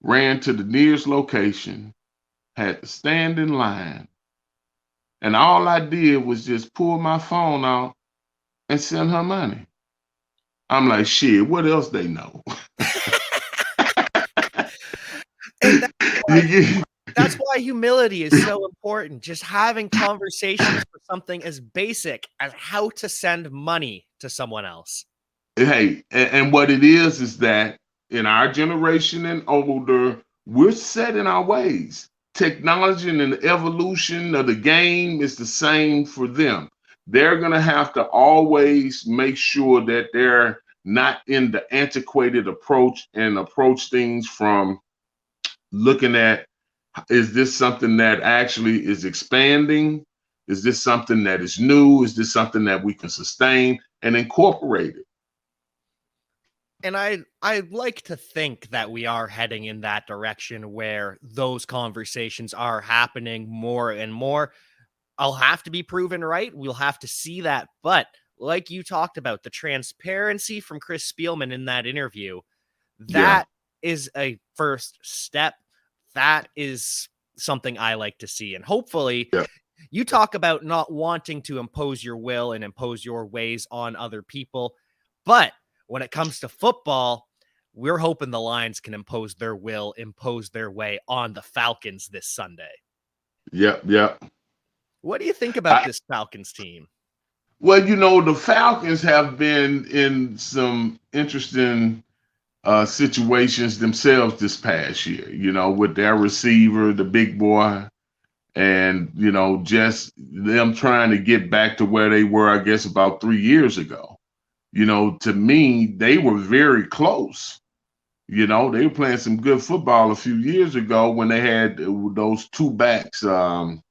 ran to the nearest location, had to stand in line, and all I did was just pull my phone out and send her money. I'm like, shit, what else they know? And that's why humility is so important. Just having conversations for something as basic as how to send money to someone else. Hey, and what it is that in our generation and older, we're set in our ways. Technology and the evolution of the game is the same for them. They're going to have to always make sure that they're not in the antiquated approach and approach things from looking at, is this something that actually is expanding? Is this something that is new? Is this something that we can sustain and incorporate it? And I like to think that we are heading in that direction where those conversations are happening more and more. I'll have to be proven right. We'll have to see that. But like you talked about, the transparency from Chris Spielman in that interview, that is a first step. That is something I like to see. And hopefully you talk about not wanting to impose your will and impose your ways on other people. But when it comes to football, we're hoping the Lions can impose their will, impose their way on the Falcons this Sunday. Yep. What do you think about this Falcons team? Well, the Falcons have been in some interesting situations themselves this past year, with their receiver, the big boy, and, just them trying to get back to where they were, I guess, about 3 years ago. To me, they were very close. They were playing some good football a few years ago when they had those two backs. Devonta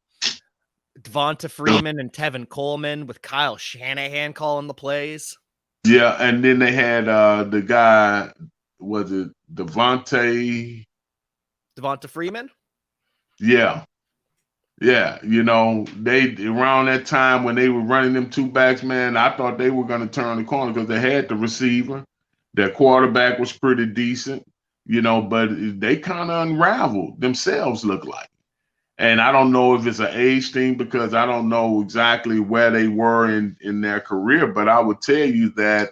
Freeman and Tevin Coleman with Kyle Shanahan calling the plays. Yeah, and then they had the guy, was it Devonta Freeman? Yeah. Yeah, they around that time when they were running them two backs, man, I thought they were going to turn the corner because they had the receiver. Their quarterback was pretty decent, but they kind of unraveled themselves, look like. And I don't know if it's an age thing because I don't know exactly where they were in their career, but I would tell you that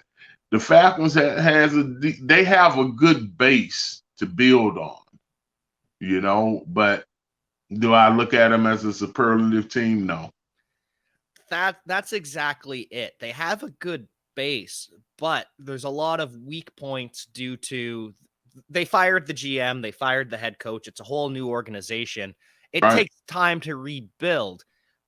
the Falcons they have a good base to build on, but do I look at them as a superlative team? No. That's exactly it. They have a good base, but there's a lot of weak points due to they fired the GM, they fired the head coach. It's a whole new organization. It takes time to rebuild.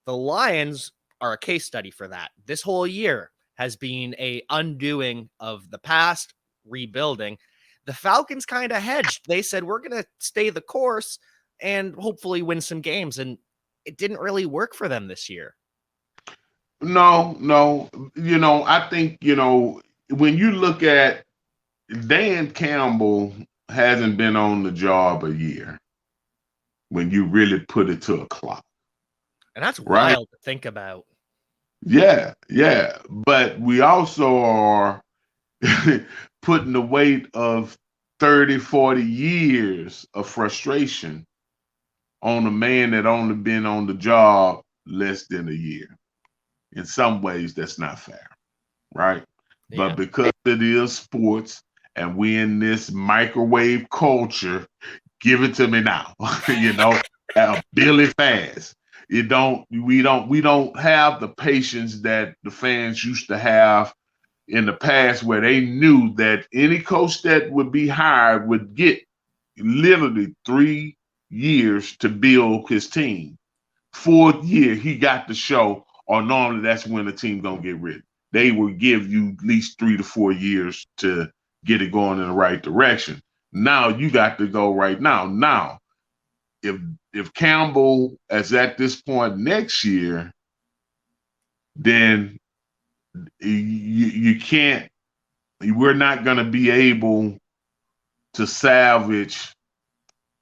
The Lions are a case study for that. This whole year has been a undoing of the past, rebuilding. The Falcons kind of hedged. They said, we're going to stay the course and hopefully win some games. And it didn't really work for them this year. No. I think, when you look at Dan Campbell hasn't been on the job a year when you really put it to a clock. And that's wild to think about. Yeah. But we also are putting the weight of 30, 40 years of frustration on a man that only been on the job less than a year. In some ways, that's not fair, right? Yeah. But because it is sports and we in this microwave culture, give it to me now, Billy Fast. We don't have the patience that the fans used to have in the past, where they knew that any coach that would be hired would get literally 3 years to build his team. 4th year, he got the show, or normally that's when the team gonna get rid. They will give you at least 3 to 4 years to get it going in the right direction. Now you got to go right now. Now, if Campbell is at this point next year, then you can't. We're not going to be able to salvage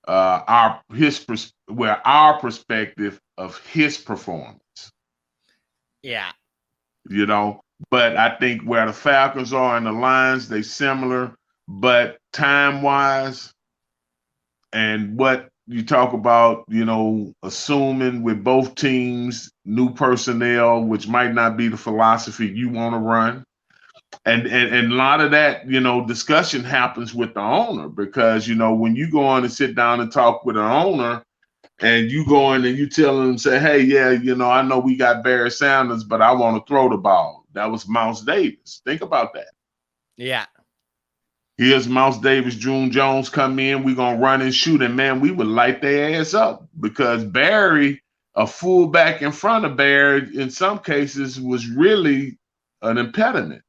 our perspective of his performance. Yeah. But I think where the Falcons are and the Lions, they similar, but time-wise, and what you talk about, assuming with both teams, new personnel, which might not be the philosophy you want to run. And a lot of that, discussion happens with the owner because, when you go on and sit down and talk with an owner and you go in and you tell them, say, hey, yeah, I know we got Barry Sanders, but I want to throw the ball. That was Mouse Davis. Think about that. Yeah. Here's Mouse Davis, June Jones come in. We're going to run and shoot. And, man, we would light their ass up because Barry, a fullback in front of Barry, in some cases was really an impediment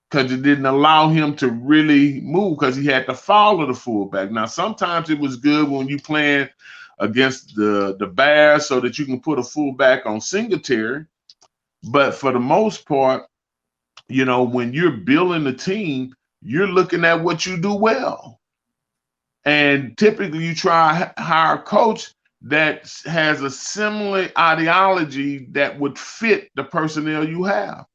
because it didn't allow him to really move because he had to follow the fullback. Now, sometimes it was good when you playing against the Bears so that you can put a fullback on Singletary. But for the most part, when you're building a team, you're looking at what you do well. And typically you try to hire a coach that has a similar ideology that would fit the personnel you have.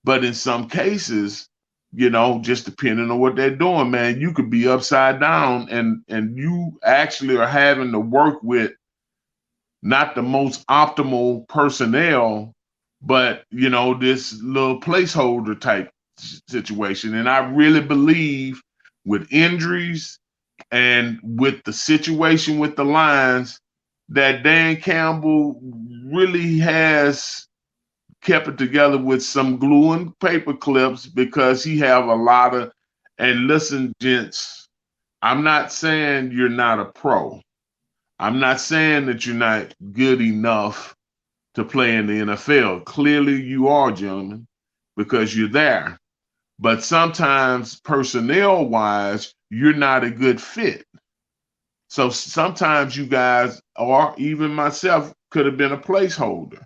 But in some cases, just depending on what they're doing, man, you could be upside down and you actually are having to work with not the most optimal personnel, but, this little placeholder type situation. And I really believe with injuries and with the situation with the Lions that Dan Campbell really has kept it together with some glue and paper clips because he have a lot of And listen, gents, I'm not saying you're not a pro. I'm not saying that you're not good enough to play in the NFL. Clearly, you are, gentlemen, because you're there. But sometimes, personnel wise, you're not a good fit. So sometimes you guys, or even myself, could have been a placeholder.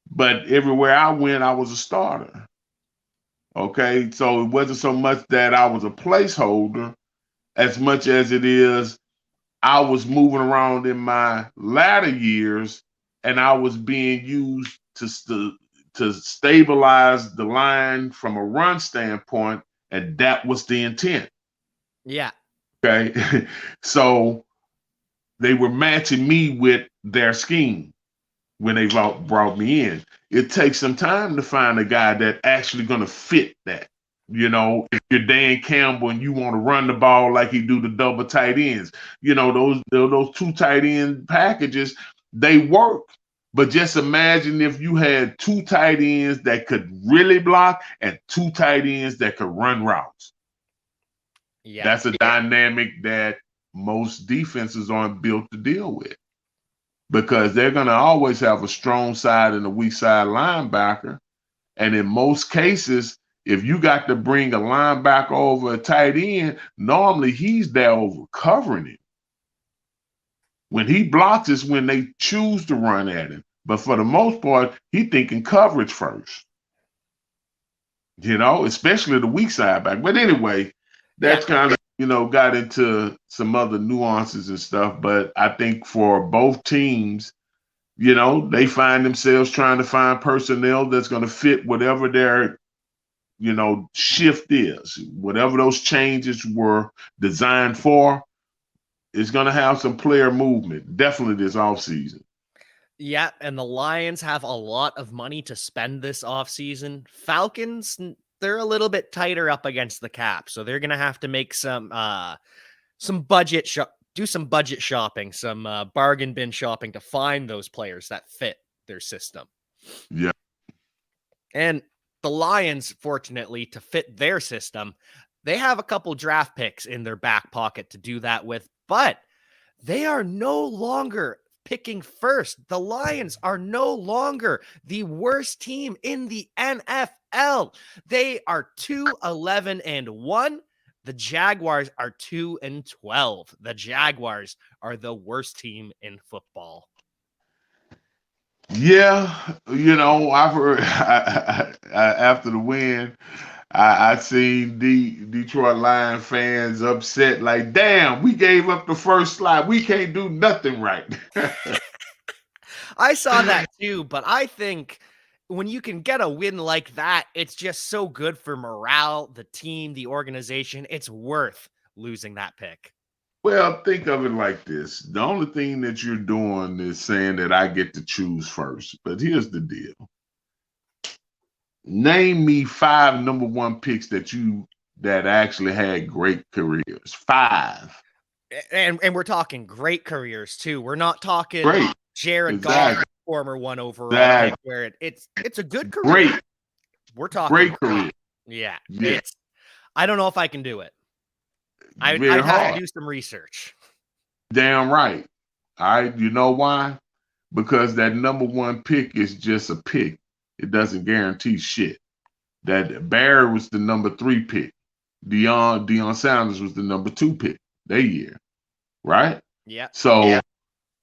But everywhere I went, I was a starter. Okay. So it wasn't so much that I was a placeholder as much as it is I was moving around in my latter years and I was being used to stabilize the line from a run standpoint. And that was the intent. Yeah. Okay. So they were matching me with their scheme when they brought me in. It takes some time to find a guy that actually going to fit that. You know, if you're Dan Campbell and you want to run the ball like he do the double tight ends, you know, those two tight end packages, they work. But just imagine if you had two tight ends that could really block and two tight ends that could run routes. Yeah. That's a dynamic that most defenses aren't built to deal with, because they're going to always have a strong side and a weak side linebacker. And in most cases, if you got to bring a linebacker over a tight end, normally he's there over covering him. When he blocks is when they choose to run at him. But for the most part, he thinking coverage first. You know, especially the weak side back. But anyway, that's kind of, got into some other nuances and stuff. But I think for both teams, they find themselves trying to find personnel that's going to fit whatever their, shift is. Whatever those changes were designed for, it's going to have some player movement, definitely this offseason. Yeah, and the Lions have a lot of money to spend this offseason. Falcons, they're a little bit tighter up against the cap, so they're going to have to make some budget do some budget shopping, some bargain bin shopping to find those players that fit their system. Yeah. And the Lions, fortunately, to fit their system, they have a couple draft picks in their back pocket to do that with, but they are no longer picking first. The Lions are no longer the worst team in the NFL. They are 2-11-1. The Jaguars are 2-12. The Jaguars are the worst team in football. Yeah, I've heard after the win, I seen the Detroit Lion fans upset, like, damn, we gave up the first slot. We can't do nothing right. I saw that too, but I think when you can get a win like that, it's just so good for morale, the team, the organization. It's worth losing that pick. Well, think of it like this. The only thing that you're doing is saying that I get to choose first. But here's the deal. Name me 5 number 1 picks that actually had great careers. 5. And we're talking great careers too. We're not talking Great. Jared Exactly. Goff, former 1 overall pick, where it's a good career. Great. We're talking great career. Yeah. Yeah. I don't know if I can do it. I'd have to do some research. Damn right. You know why? Because that number 1 pick is just a pick. It doesn't guarantee shit. That Barry was the number 3 pick. Deion Sanders was the number 2 pick that year. Right? Yeah. So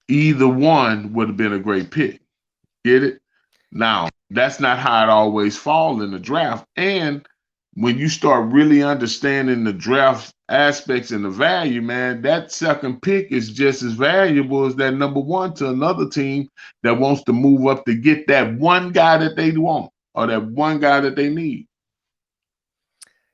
either one would have been a great pick. Get it? Now, that's not how it always falls in the draft. And when you start really understanding the draft aspects and the value, man, that second pick is just as valuable as that number 1 to another team that wants to move up to get that one guy that they want or that one guy that they need.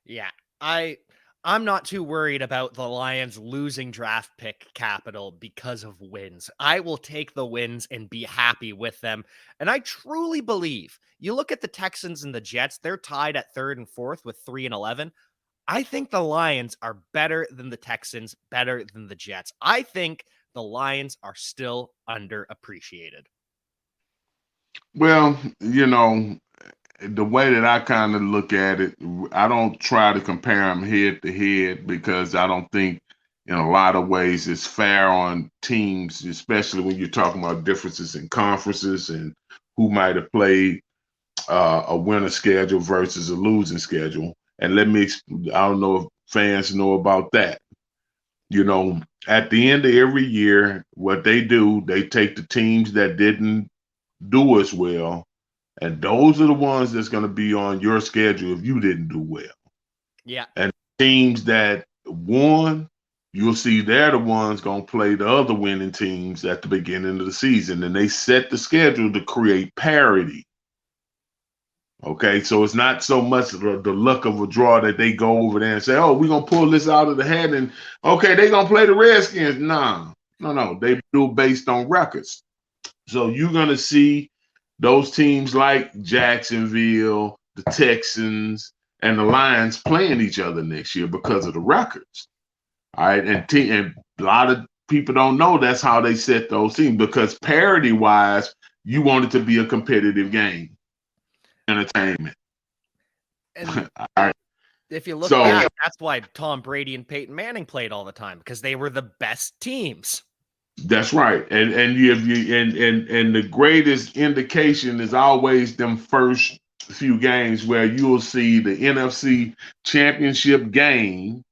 Yeah, I'm not too worried about the Lions losing draft pick capital because of wins. I will take the wins and be happy with them. And I truly believe, you look at the Texans and the Jets, they're tied at 3rd and 4th with 3-11. I think the Lions are better than the Texans, better than the Jets. I think the Lions are still underappreciated. Well, the way that I kind of look at it, I don't try to compare them head to head because I don't think in a lot of ways it's fair on teams, especially when you're talking about differences in conferences and who might have played a winner schedule versus a losing schedule. And I don't know if fans know about that. You know, at the end of every year, what they do, they take the teams that didn't do as well, and those are the ones that's going to be on your schedule if you didn't do well. Yeah. And teams that won, you'll see they're the ones going to play the other winning teams at the beginning of the season. And they set the schedule to create parity. Okay, so it's not so much the luck of a draw that they go over there and say, "Oh, we're gonna pull this out of the hat," and okay, they're gonna play the Redskins. Nah, no, they do based on records. So you're gonna see those teams like Jacksonville, the Texans, and the Lions playing each other next year because of the records. All right, and a lot of people don't know that's how they set those teams because parity wise, you want it to be a competitive game, entertainment. And All right. if you look So back, that's why Tom Brady and Peyton Manning played all the time because they were the best teams. that's right. And the greatest indication is always them first few games where you'll see the NFC championship game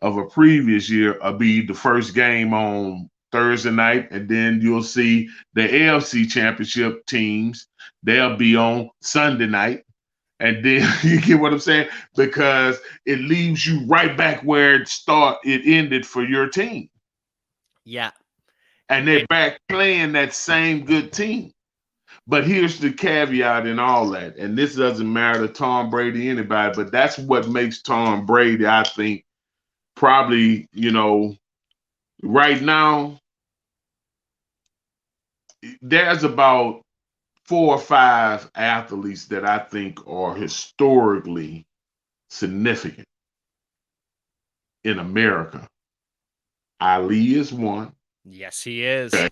of a previous year be the first game on Thursday night, and then you'll see the AFC championship teams, they'll be on Sunday night. And then you get what I'm saying? Because it leaves you right back where it ended for your team. Yeah. And they're back playing that same good team. But here's the caveat in all that. And this doesn't matter to Tom Brady, anybody, but that's what makes Tom Brady, I think, probably, right now, there's about 4 or 5 athletes that I think are historically significant in America. Ali is one. Yes, he is. Okay.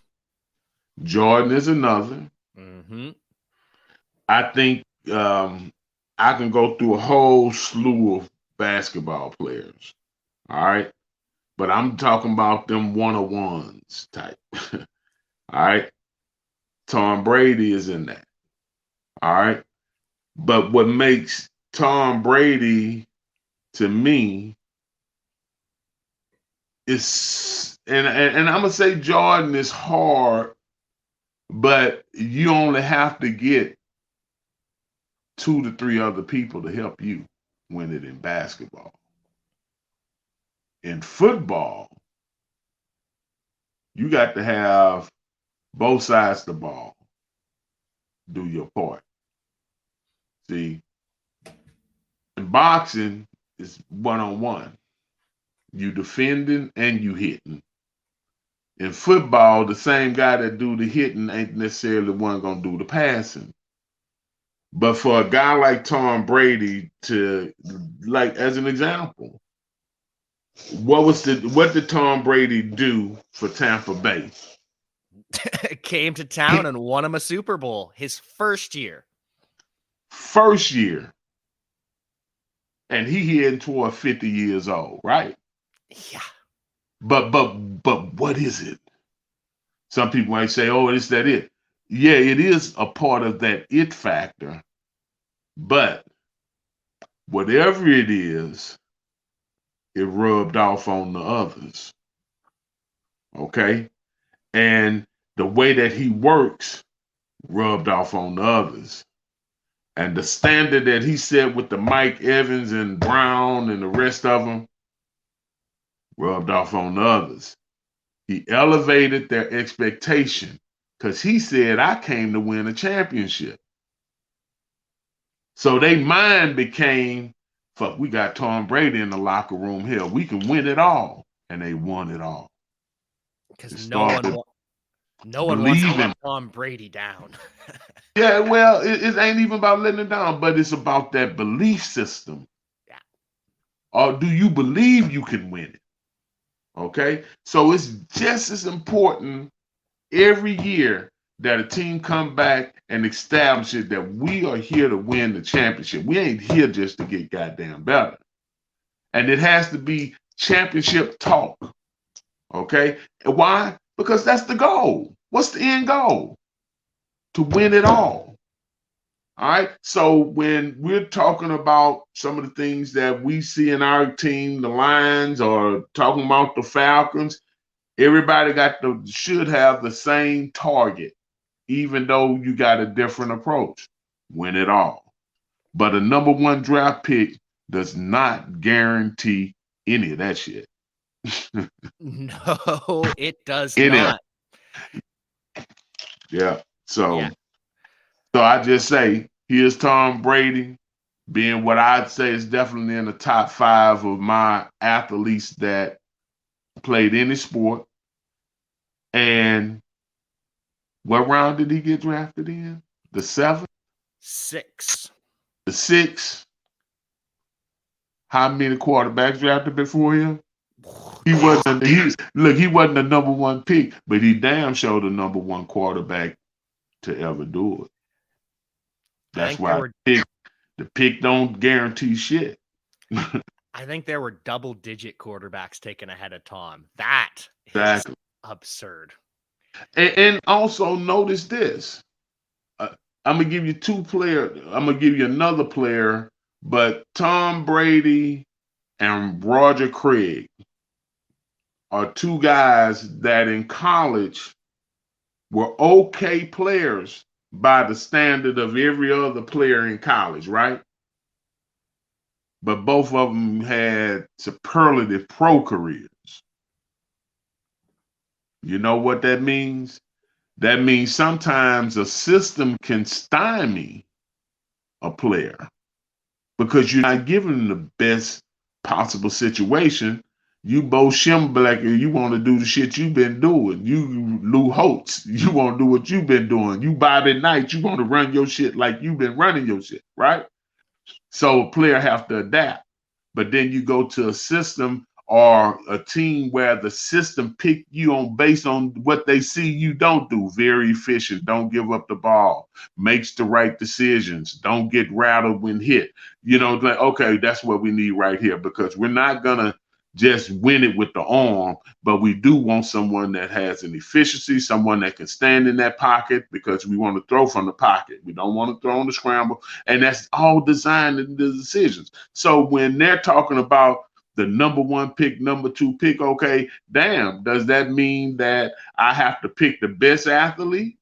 Jordan is another. Mm-hmm. I think I can go through a whole slew of basketball players. All right. But I'm talking about them one-on-ones type. All right. Tom Brady is in that. All right. But what makes Tom Brady to me is, and I'm gonna say Jordan is hard, but you only have to get 2 to 3 other people to help you win it in basketball. In football, you got to have both sides of the ball do your part. See, in boxing, it's one-on-one. You defending and you hitting. In football, the same guy that do the hitting ain't necessarily the one gonna do the passing. But for a guy like Tom Brady to, like, as an example, what did Tom Brady do for Tampa Bay? Came to town and won him a Super Bowl his first year. First year. And he heading toward 50 years old, right? Yeah. But what is it? Some people might say, "Oh, is that it?" Yeah, it is a part of that it factor. But whatever it is, it rubbed off on the others. Okay? And the way that he works rubbed off on the others. And the standard that he set with the Mike Evans and Brown and the rest of them rubbed off on the others. He elevated their expectation because he said, "I came to win a championship." So they mind became, "Fuck, we got Tom Brady in the locker room here. We can win it all." And they won it all. Because no one wants to let Tom Brady down. Yeah, well, it ain't even about letting it down, but it's about that belief system. Yeah. Or do you believe you can win it? Okay? So it's just as important every year that a team come back and establish it that we are here to win the championship. We ain't here just to get goddamn better. And it has to be championship talk. Okay? Why? Because that's the goal. What's the end goal? To win it all. All right. So when we're talking about some of the things that we see in our team, the Lions, or talking about the Falcons, everybody should have the same target, even though you got a different approach. Win it all. But a number one draft pick does not guarantee any of that shit. No, it does Any not. Yeah. So, Yeah. so I just say, here's Tom Brady being what I'd say is definitely in the top 5 of my athletes that played any sport. And what round did he get drafted in? The 7th? 6. The 6th? How many quarterbacks drafted before him? He wasn't the number one pick, but he damn sure the number one quarterback to ever do it. That's why the pick don't guarantee shit. I think there were double-digit quarterbacks taken ahead of Tom. That is Exactly. absurd. And also notice this. I'm gonna give you 2 players. I'm gonna give you another player, but Tom Brady and Roger Craig are 2 guys that in college were okay players by the standard of every other player in college, right? But both of them had superlative pro careers. You know what that means? That means sometimes a system can stymie a player because you're not giving them the best possible situation. You Bo Schembechler, you want to do the shit you've been doing. You Lou Holtz, you want to do what you've been doing. You Bobby Knight, you want to run your shit like you've been running your shit, right? So a player have to adapt. But then you go to a system or a team where the system pick you on based on what they see you don't do. Very efficient, don't give up the ball, makes the right decisions, don't get rattled when hit. You know, like, okay, that's what we need right here, because we're not gonna just win it with the arm, but we do want someone that has an efficiency, someone that can stand in that pocket, because we want to throw from the pocket. We don't want to throw on the scramble. And that's all designed in the decisions. So when they're talking about the number one pick, number 2 pick, okay, damn, does that mean that I have to pick the best athlete?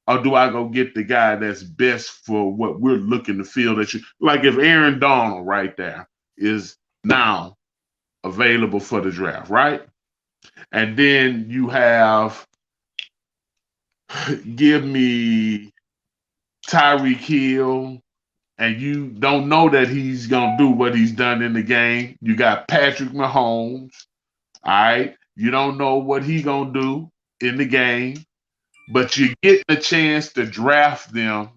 Or do I go get the guy that's best for what we're looking to feel that you like? If Aaron Donald right there is now available for the draft, right? And then you have, give me Tyreek Hill, and you don't know that he's going to do what he's done in the game. You got Patrick Mahomes, all right? You don't know what he's going to do in the game, but you get the chance to draft them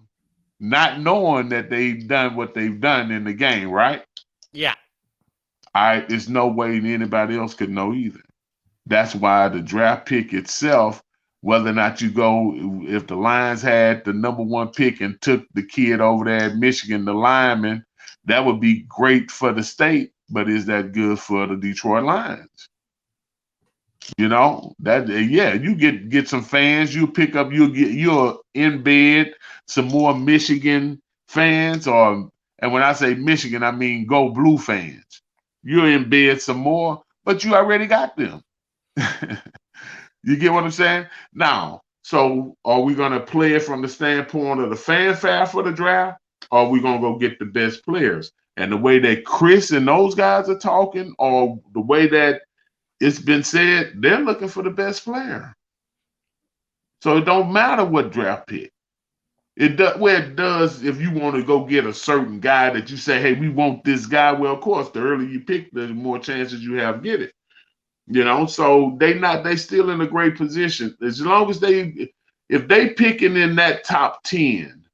not knowing that they've done what they've done in the game, right? Yeah. All right, there's no way anybody else could know either. That's why the draft pick itself, whether or not you go, if the Lions had the number 1 pick and took the kid over there at Michigan, the lineman, that would be great for the state, but is that good for the Detroit Lions? You know, that, yeah, you get some fans, you'll embed some more Michigan fans, and when I say Michigan, I mean Go Blue fans. You'll embed some more, but you already got them. You get what I'm saying? Now, so are we going to play it from the standpoint of the fanfare for the draft, or are we going to go get the best players? And the way that Chris and those guys are talking, or the way that it's been said, they're looking for the best player. So it don't matter what draft pick. It does if you want to go get a certain guy that you say, hey, we want this guy. Well, of course, the earlier you pick, the more chances you have get it. You know, so they still in a great position. As long as if they picking in that top 10,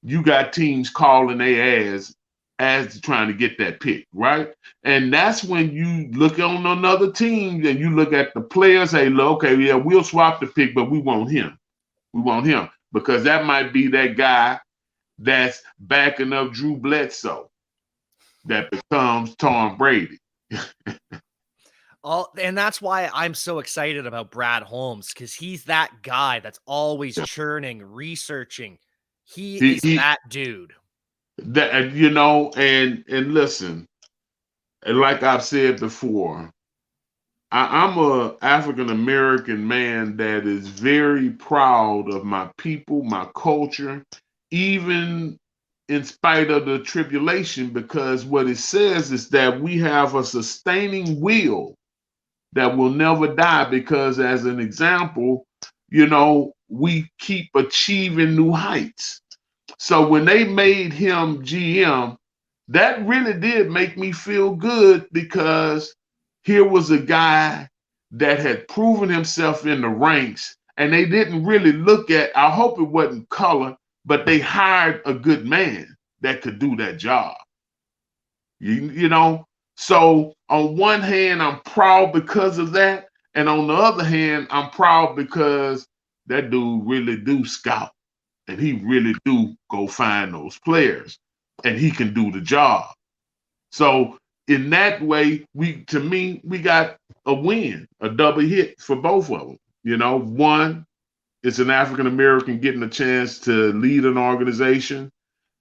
you got teams calling their ass as trying to get that pick, right? And that's when you look on another team and you look at the players, hey, look, okay, yeah, we'll swap the pick, but we want him. We want him because that might be that guy that's backing up Drew Bledsoe that becomes Tom Brady. And that's why I'm so excited about Brad Holmes, because he's that guy that's always churning, researching. He is He that dude. that and listen, and like I've said before, I'm a African American man that is very proud of my people, my culture, even in spite of the tribulation, because what it says is that we have a sustaining will that will never die. Because, as an example, we keep achieving new heights. So when they made him GM, that really did make me feel good because here was a guy that had proven himself in the ranks, and they didn't really look at, I hope it wasn't color, but they hired a good man that could do that job. You know, so on one hand, I'm proud because of that. And on the other hand, I'm proud because that dude really do scout and he really do go find those players and he can do the job. So in that way, we got a win, a double hit for both of them. One, it's an African American getting a chance to lead an organization,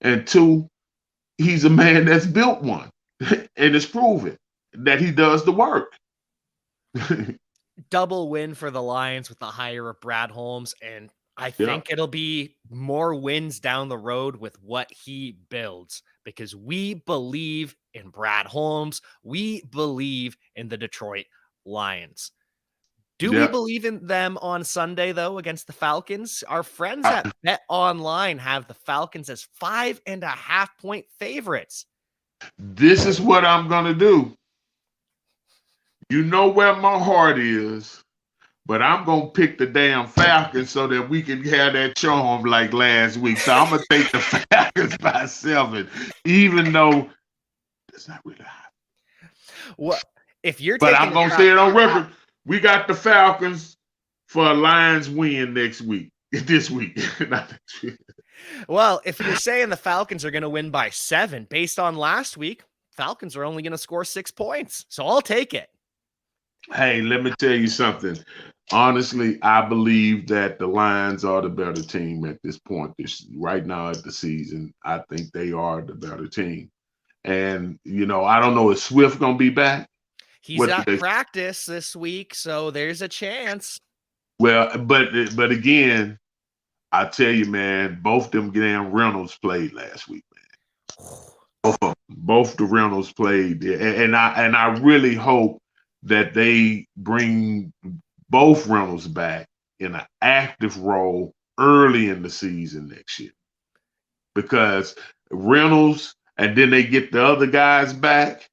and two, he's a man that's built one and it's proven that he does the work. Double win for the Lions with the hire of Brad Holmes, and I think Yeah. it'll be more wins down the road with what he builds, because we believe in Brad Holmes. We believe in the Detroit Lions. Do we Yeah. believe in them on Sunday, though, against the Falcons? Our friends at Bet Online have the Falcons as 5.5-point favorites. This is what I'm going to do. You know where my heart is, but I'm going to pick the damn Falcons so that we can have that charm like last week. So I'm going to take the Falcons by 7, even though it's not really high. Well, if you're But taking I'm going to say it on record. We got the Falcons for a Lions win next week. This week. Not next week. Well, if you're saying the Falcons are going to win by 7, based on last week, Falcons are only going to score 6 points. So I'll take it. Hey, let me tell you something. Honestly, I believe that the Lions are the better team at this point. Right now at the season, I think they are the better team. And, I don't know, is Swift going to be back? He's at practice this week, so there's a chance. Well, but again, I tell you, man, both them damn Reynolds played last week, man. Both the Reynolds played, and I really hope that they bring both Reynolds back in an active role early in the season next year. Because Reynolds, and then they get the other guys back,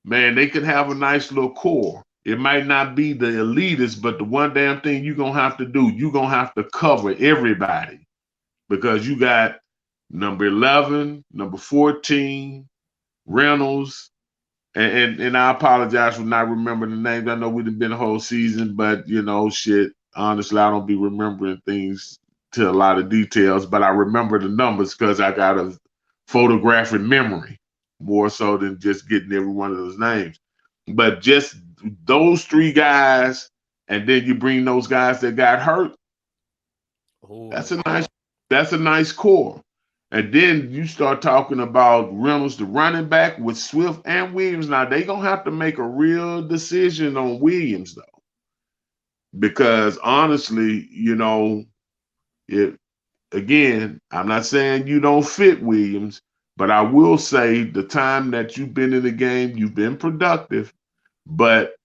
man, they could have a nice little core. It might not be the elitists, but the one damn thing you're going to have to do, you're going to have to cover everybody, because you got number 11, number 14, Reynolds, and I apologize for not remembering the names. I know we've been the whole season, but, shit, honestly, I don't be remembering things to a lot of details, but I remember the numbers because I got a photographic memory more so than just getting every one of those names. But just those 3 guys, and then you bring those guys that got hurt. Ooh. That's a nice core. And then you start talking about Reynolds, the running back, with Swift and Williams. Now they're gonna have to make a real decision on Williams, though, because honestly, I'm not saying you don't fit Williams, but I will say the time that you've been in the game, you've been productive. But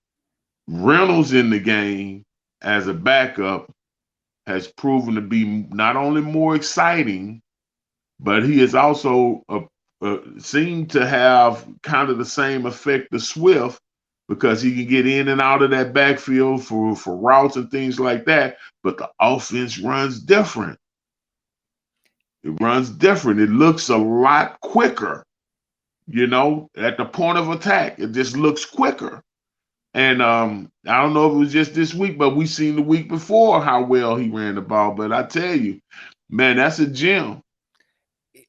Reynolds in the game as a backup has proven to be not only more exciting, but he is also seemed to have kind of the same effect as Swift, because he can get in and out of that backfield for routes and things like that. But the offense runs different. It runs different. It looks a lot quicker, at the point of attack. It just looks quicker. And I don't know if it was just this week, but we seen the week before how well he ran the ball. But I tell you, man, that's a gem.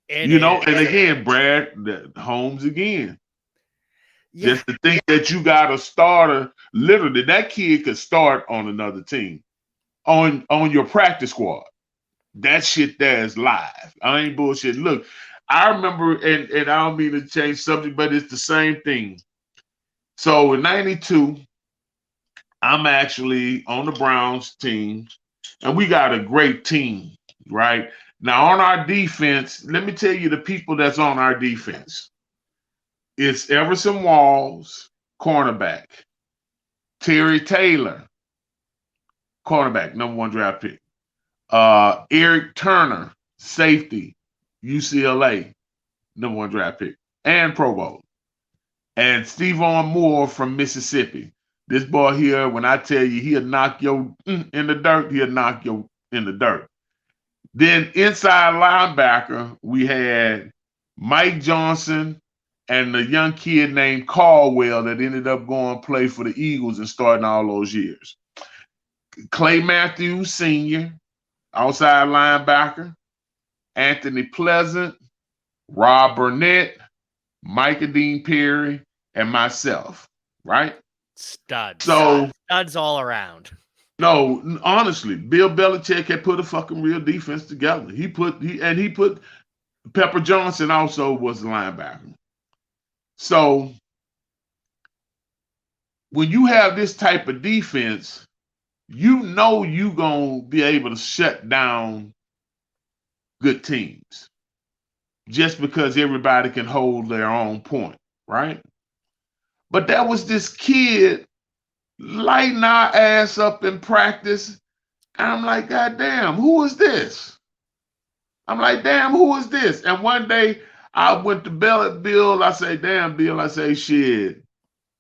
It You know, is. and again, Brad, Holmes again. Yeah. Just to think that you got a starter, literally, that kid could start on another team, on your practice squad. That shit there is live. I ain't bullshit. Look, I remember, and I don't mean to change subject, but it's the same thing. So in '92, I'm actually on the Browns team, and we got a great team, right? Now on our defense, let me tell you the people that's on our defense. It's Everson Walls, cornerback. Terry Taylor, cornerback, #1 draft pick. Eric Turner, safety, UCLA, #1 draft pick, and Pro Bowl. And Stephon Moore from Mississippi. This boy here, when I tell you he'll knock you in the dirt, he'll knock you in the dirt. Then inside linebacker, we had Mike Johnson and the young kid named Caldwell that ended up going to play for the Eagles and starting all those years. Clay Matthews Sr., outside linebacker, Anthony Pleasant, Rob Burnett, Micah Dean Perry, and myself, right? Studs. So Studs all around. no, honestly, Bill Belichick had put a fucking real defense together. He put Pepper Johnson also was the linebacker. So when you have this type of defense, you know you gonna be able to shut down good teams just because everybody can hold their own point, right? But that was this kid lighting our ass up in practice. And I'm like, God damn, who is this? I'm like, damn, who is this? And one day I went to Bill. I say, damn, Bill. I say, shit,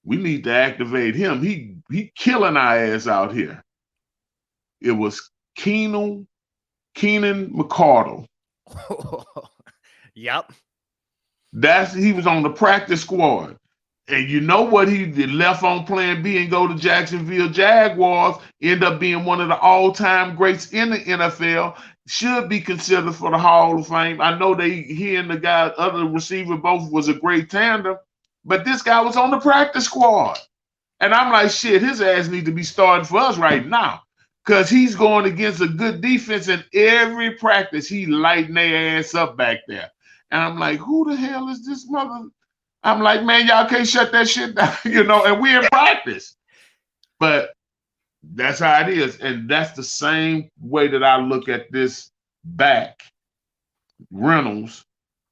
we need to activate him. He killing our ass out here. It was Keenan McCardle. Yep. He was on the practice squad. And you know what? He left on plan B and go to Jacksonville Jaguars, end up being one of the all-time greats in the NFL, should be considered for the Hall of Fame. I know he and the guy, other receiver, both was a great tandem, but this guy was on the practice squad. And I'm like, shit, his ass need to be starting for us right now. Because he's going against a good defense in every practice. He lighting their ass up back there. And I'm like, who the hell is this mother? I'm like, man, y'all can't shut that shit down, and we're in practice. But that's how it is. And that's the same way that I look at this back, Reynolds,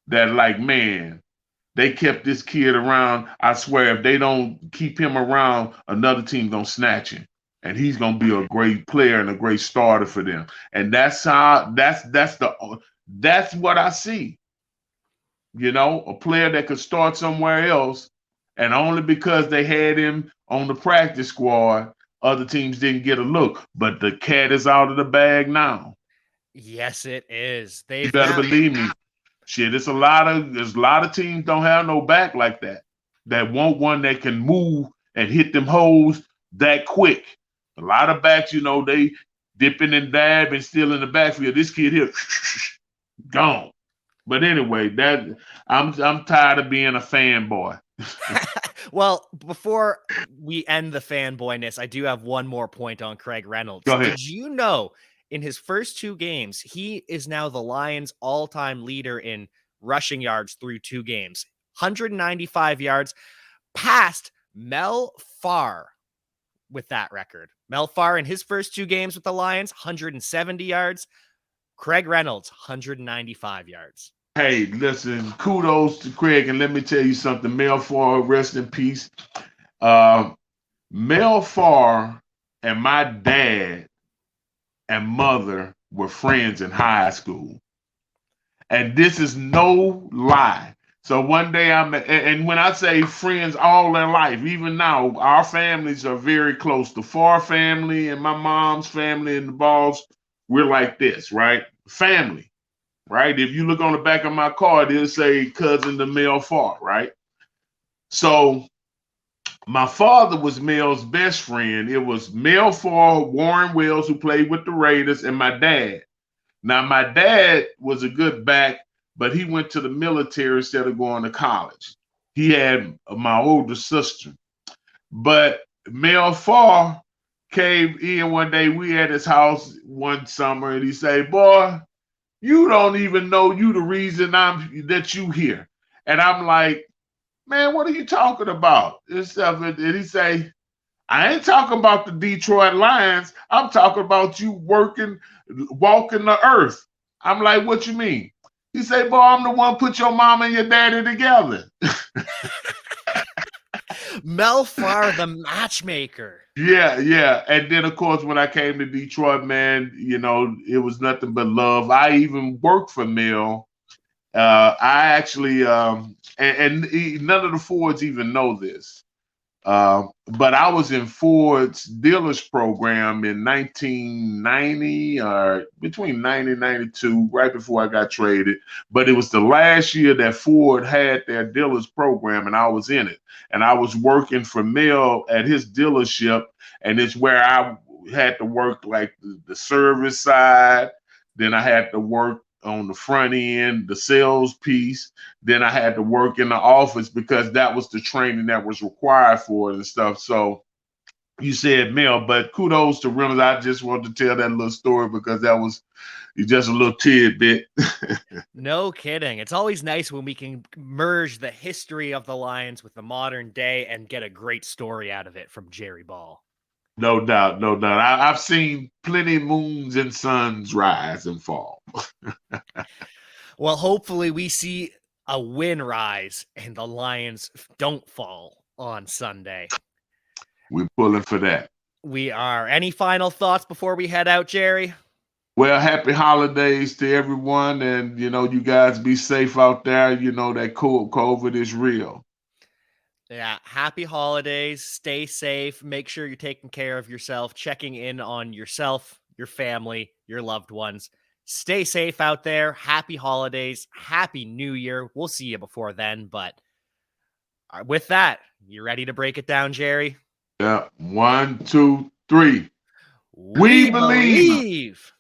that like, man, they kept this kid around. I swear, if they don't keep him around, another team gonna snatch him. And he's gonna be a great player and a great starter for them. And that's what I see. A player that could start somewhere else, and only because they had him on the practice squad, other teams didn't get a look. But the cat is out of the bag now. Yes, it is. You better believe me. Shit, there's a lot of teams don't have no back like that. That want one that can move and hit them holes that quick. A lot of backs, they dipping and dabbing still in the backfield. This kid here, gone. But anyway, I'm tired of being a fanboy. Well, before we end the fanboyness, I do have one more point on Craig Reynolds. Go ahead. Did you know in his first 2 games, he is now the Lions' all-time leader in rushing yards through 2 games, 195 yards, past Mel Farr with that record. Mel Farr in his first 2 games with the Lions, 170 yards. Craig Reynolds, 195 yards. Hey, listen, kudos to Craig, and let me tell you something. Mel Farr, rest in peace. Mel Farr and my dad and mother were friends in high school. And this is no lie. So one day and when I say friends all their life, even now, our families are very close. The Farr family and my mom's family and the Balls, we're like this, right? Family. Right? If you look on the back of my card, it'll say cousin to Mel Farr, right? So My father was Mel's best friend. It was Mel for Warren Wells, who played with the Raiders, and my dad. Now, my dad was a good back, but he went to the military instead of going to college. He had my older sister. But Mel Farr came in one day. We at his house one summer, and he said, "Boy, you don't even know you the reason that you here." And I'm like, "Man, what are you talking about?" And stuff. And he say, "I ain't talking about the Detroit Lions. I'm talking about you walking the earth." I'm like, "What you mean?" He say, "Boy, I'm the one put your mom and your daddy together." Mel Farr, the matchmaker. Yeah, yeah. And then of course when I came to Detroit, man, it was nothing but love. I even worked for Mel. I actually none of the Fords even know this. But I was in Ford's dealers program in 1990 or between 90 and 92, right before I got traded. But it was the last year that Ford had their dealers program, and I was in it. And I was working for Mel at his dealership, and it's where I had to work like the service side. Then I had to work on the front end, the sales piece. Then I had to work in the office because that was the training that was required for it and stuff. So you said Mel, but kudos to Reynolds. I just wanted to tell that little story because that was just a little tidbit. No kidding. It's always nice when we can merge the history of the Lions with the modern day and get a great story out of it from Jerry Ball. No doubt, no doubt. I've seen plenty moons and suns rise and fall. Well, hopefully we see a win rise and the Lions don't fall on Sunday. We're pulling for that. We are. Any final thoughts before we head out, Jerry? Well, happy holidays to everyone. And, you guys be safe out there. You know that COVID is real. Yeah, happy holidays. Stay safe. Make sure you're taking care of yourself, checking in on yourself, your family, your loved ones. Stay safe out there. Happy holidays. Happy New Year. We'll see you before then. But with that, you ready to break it down, Jerry? Yeah. 1, 2, 3. We We believe. believe.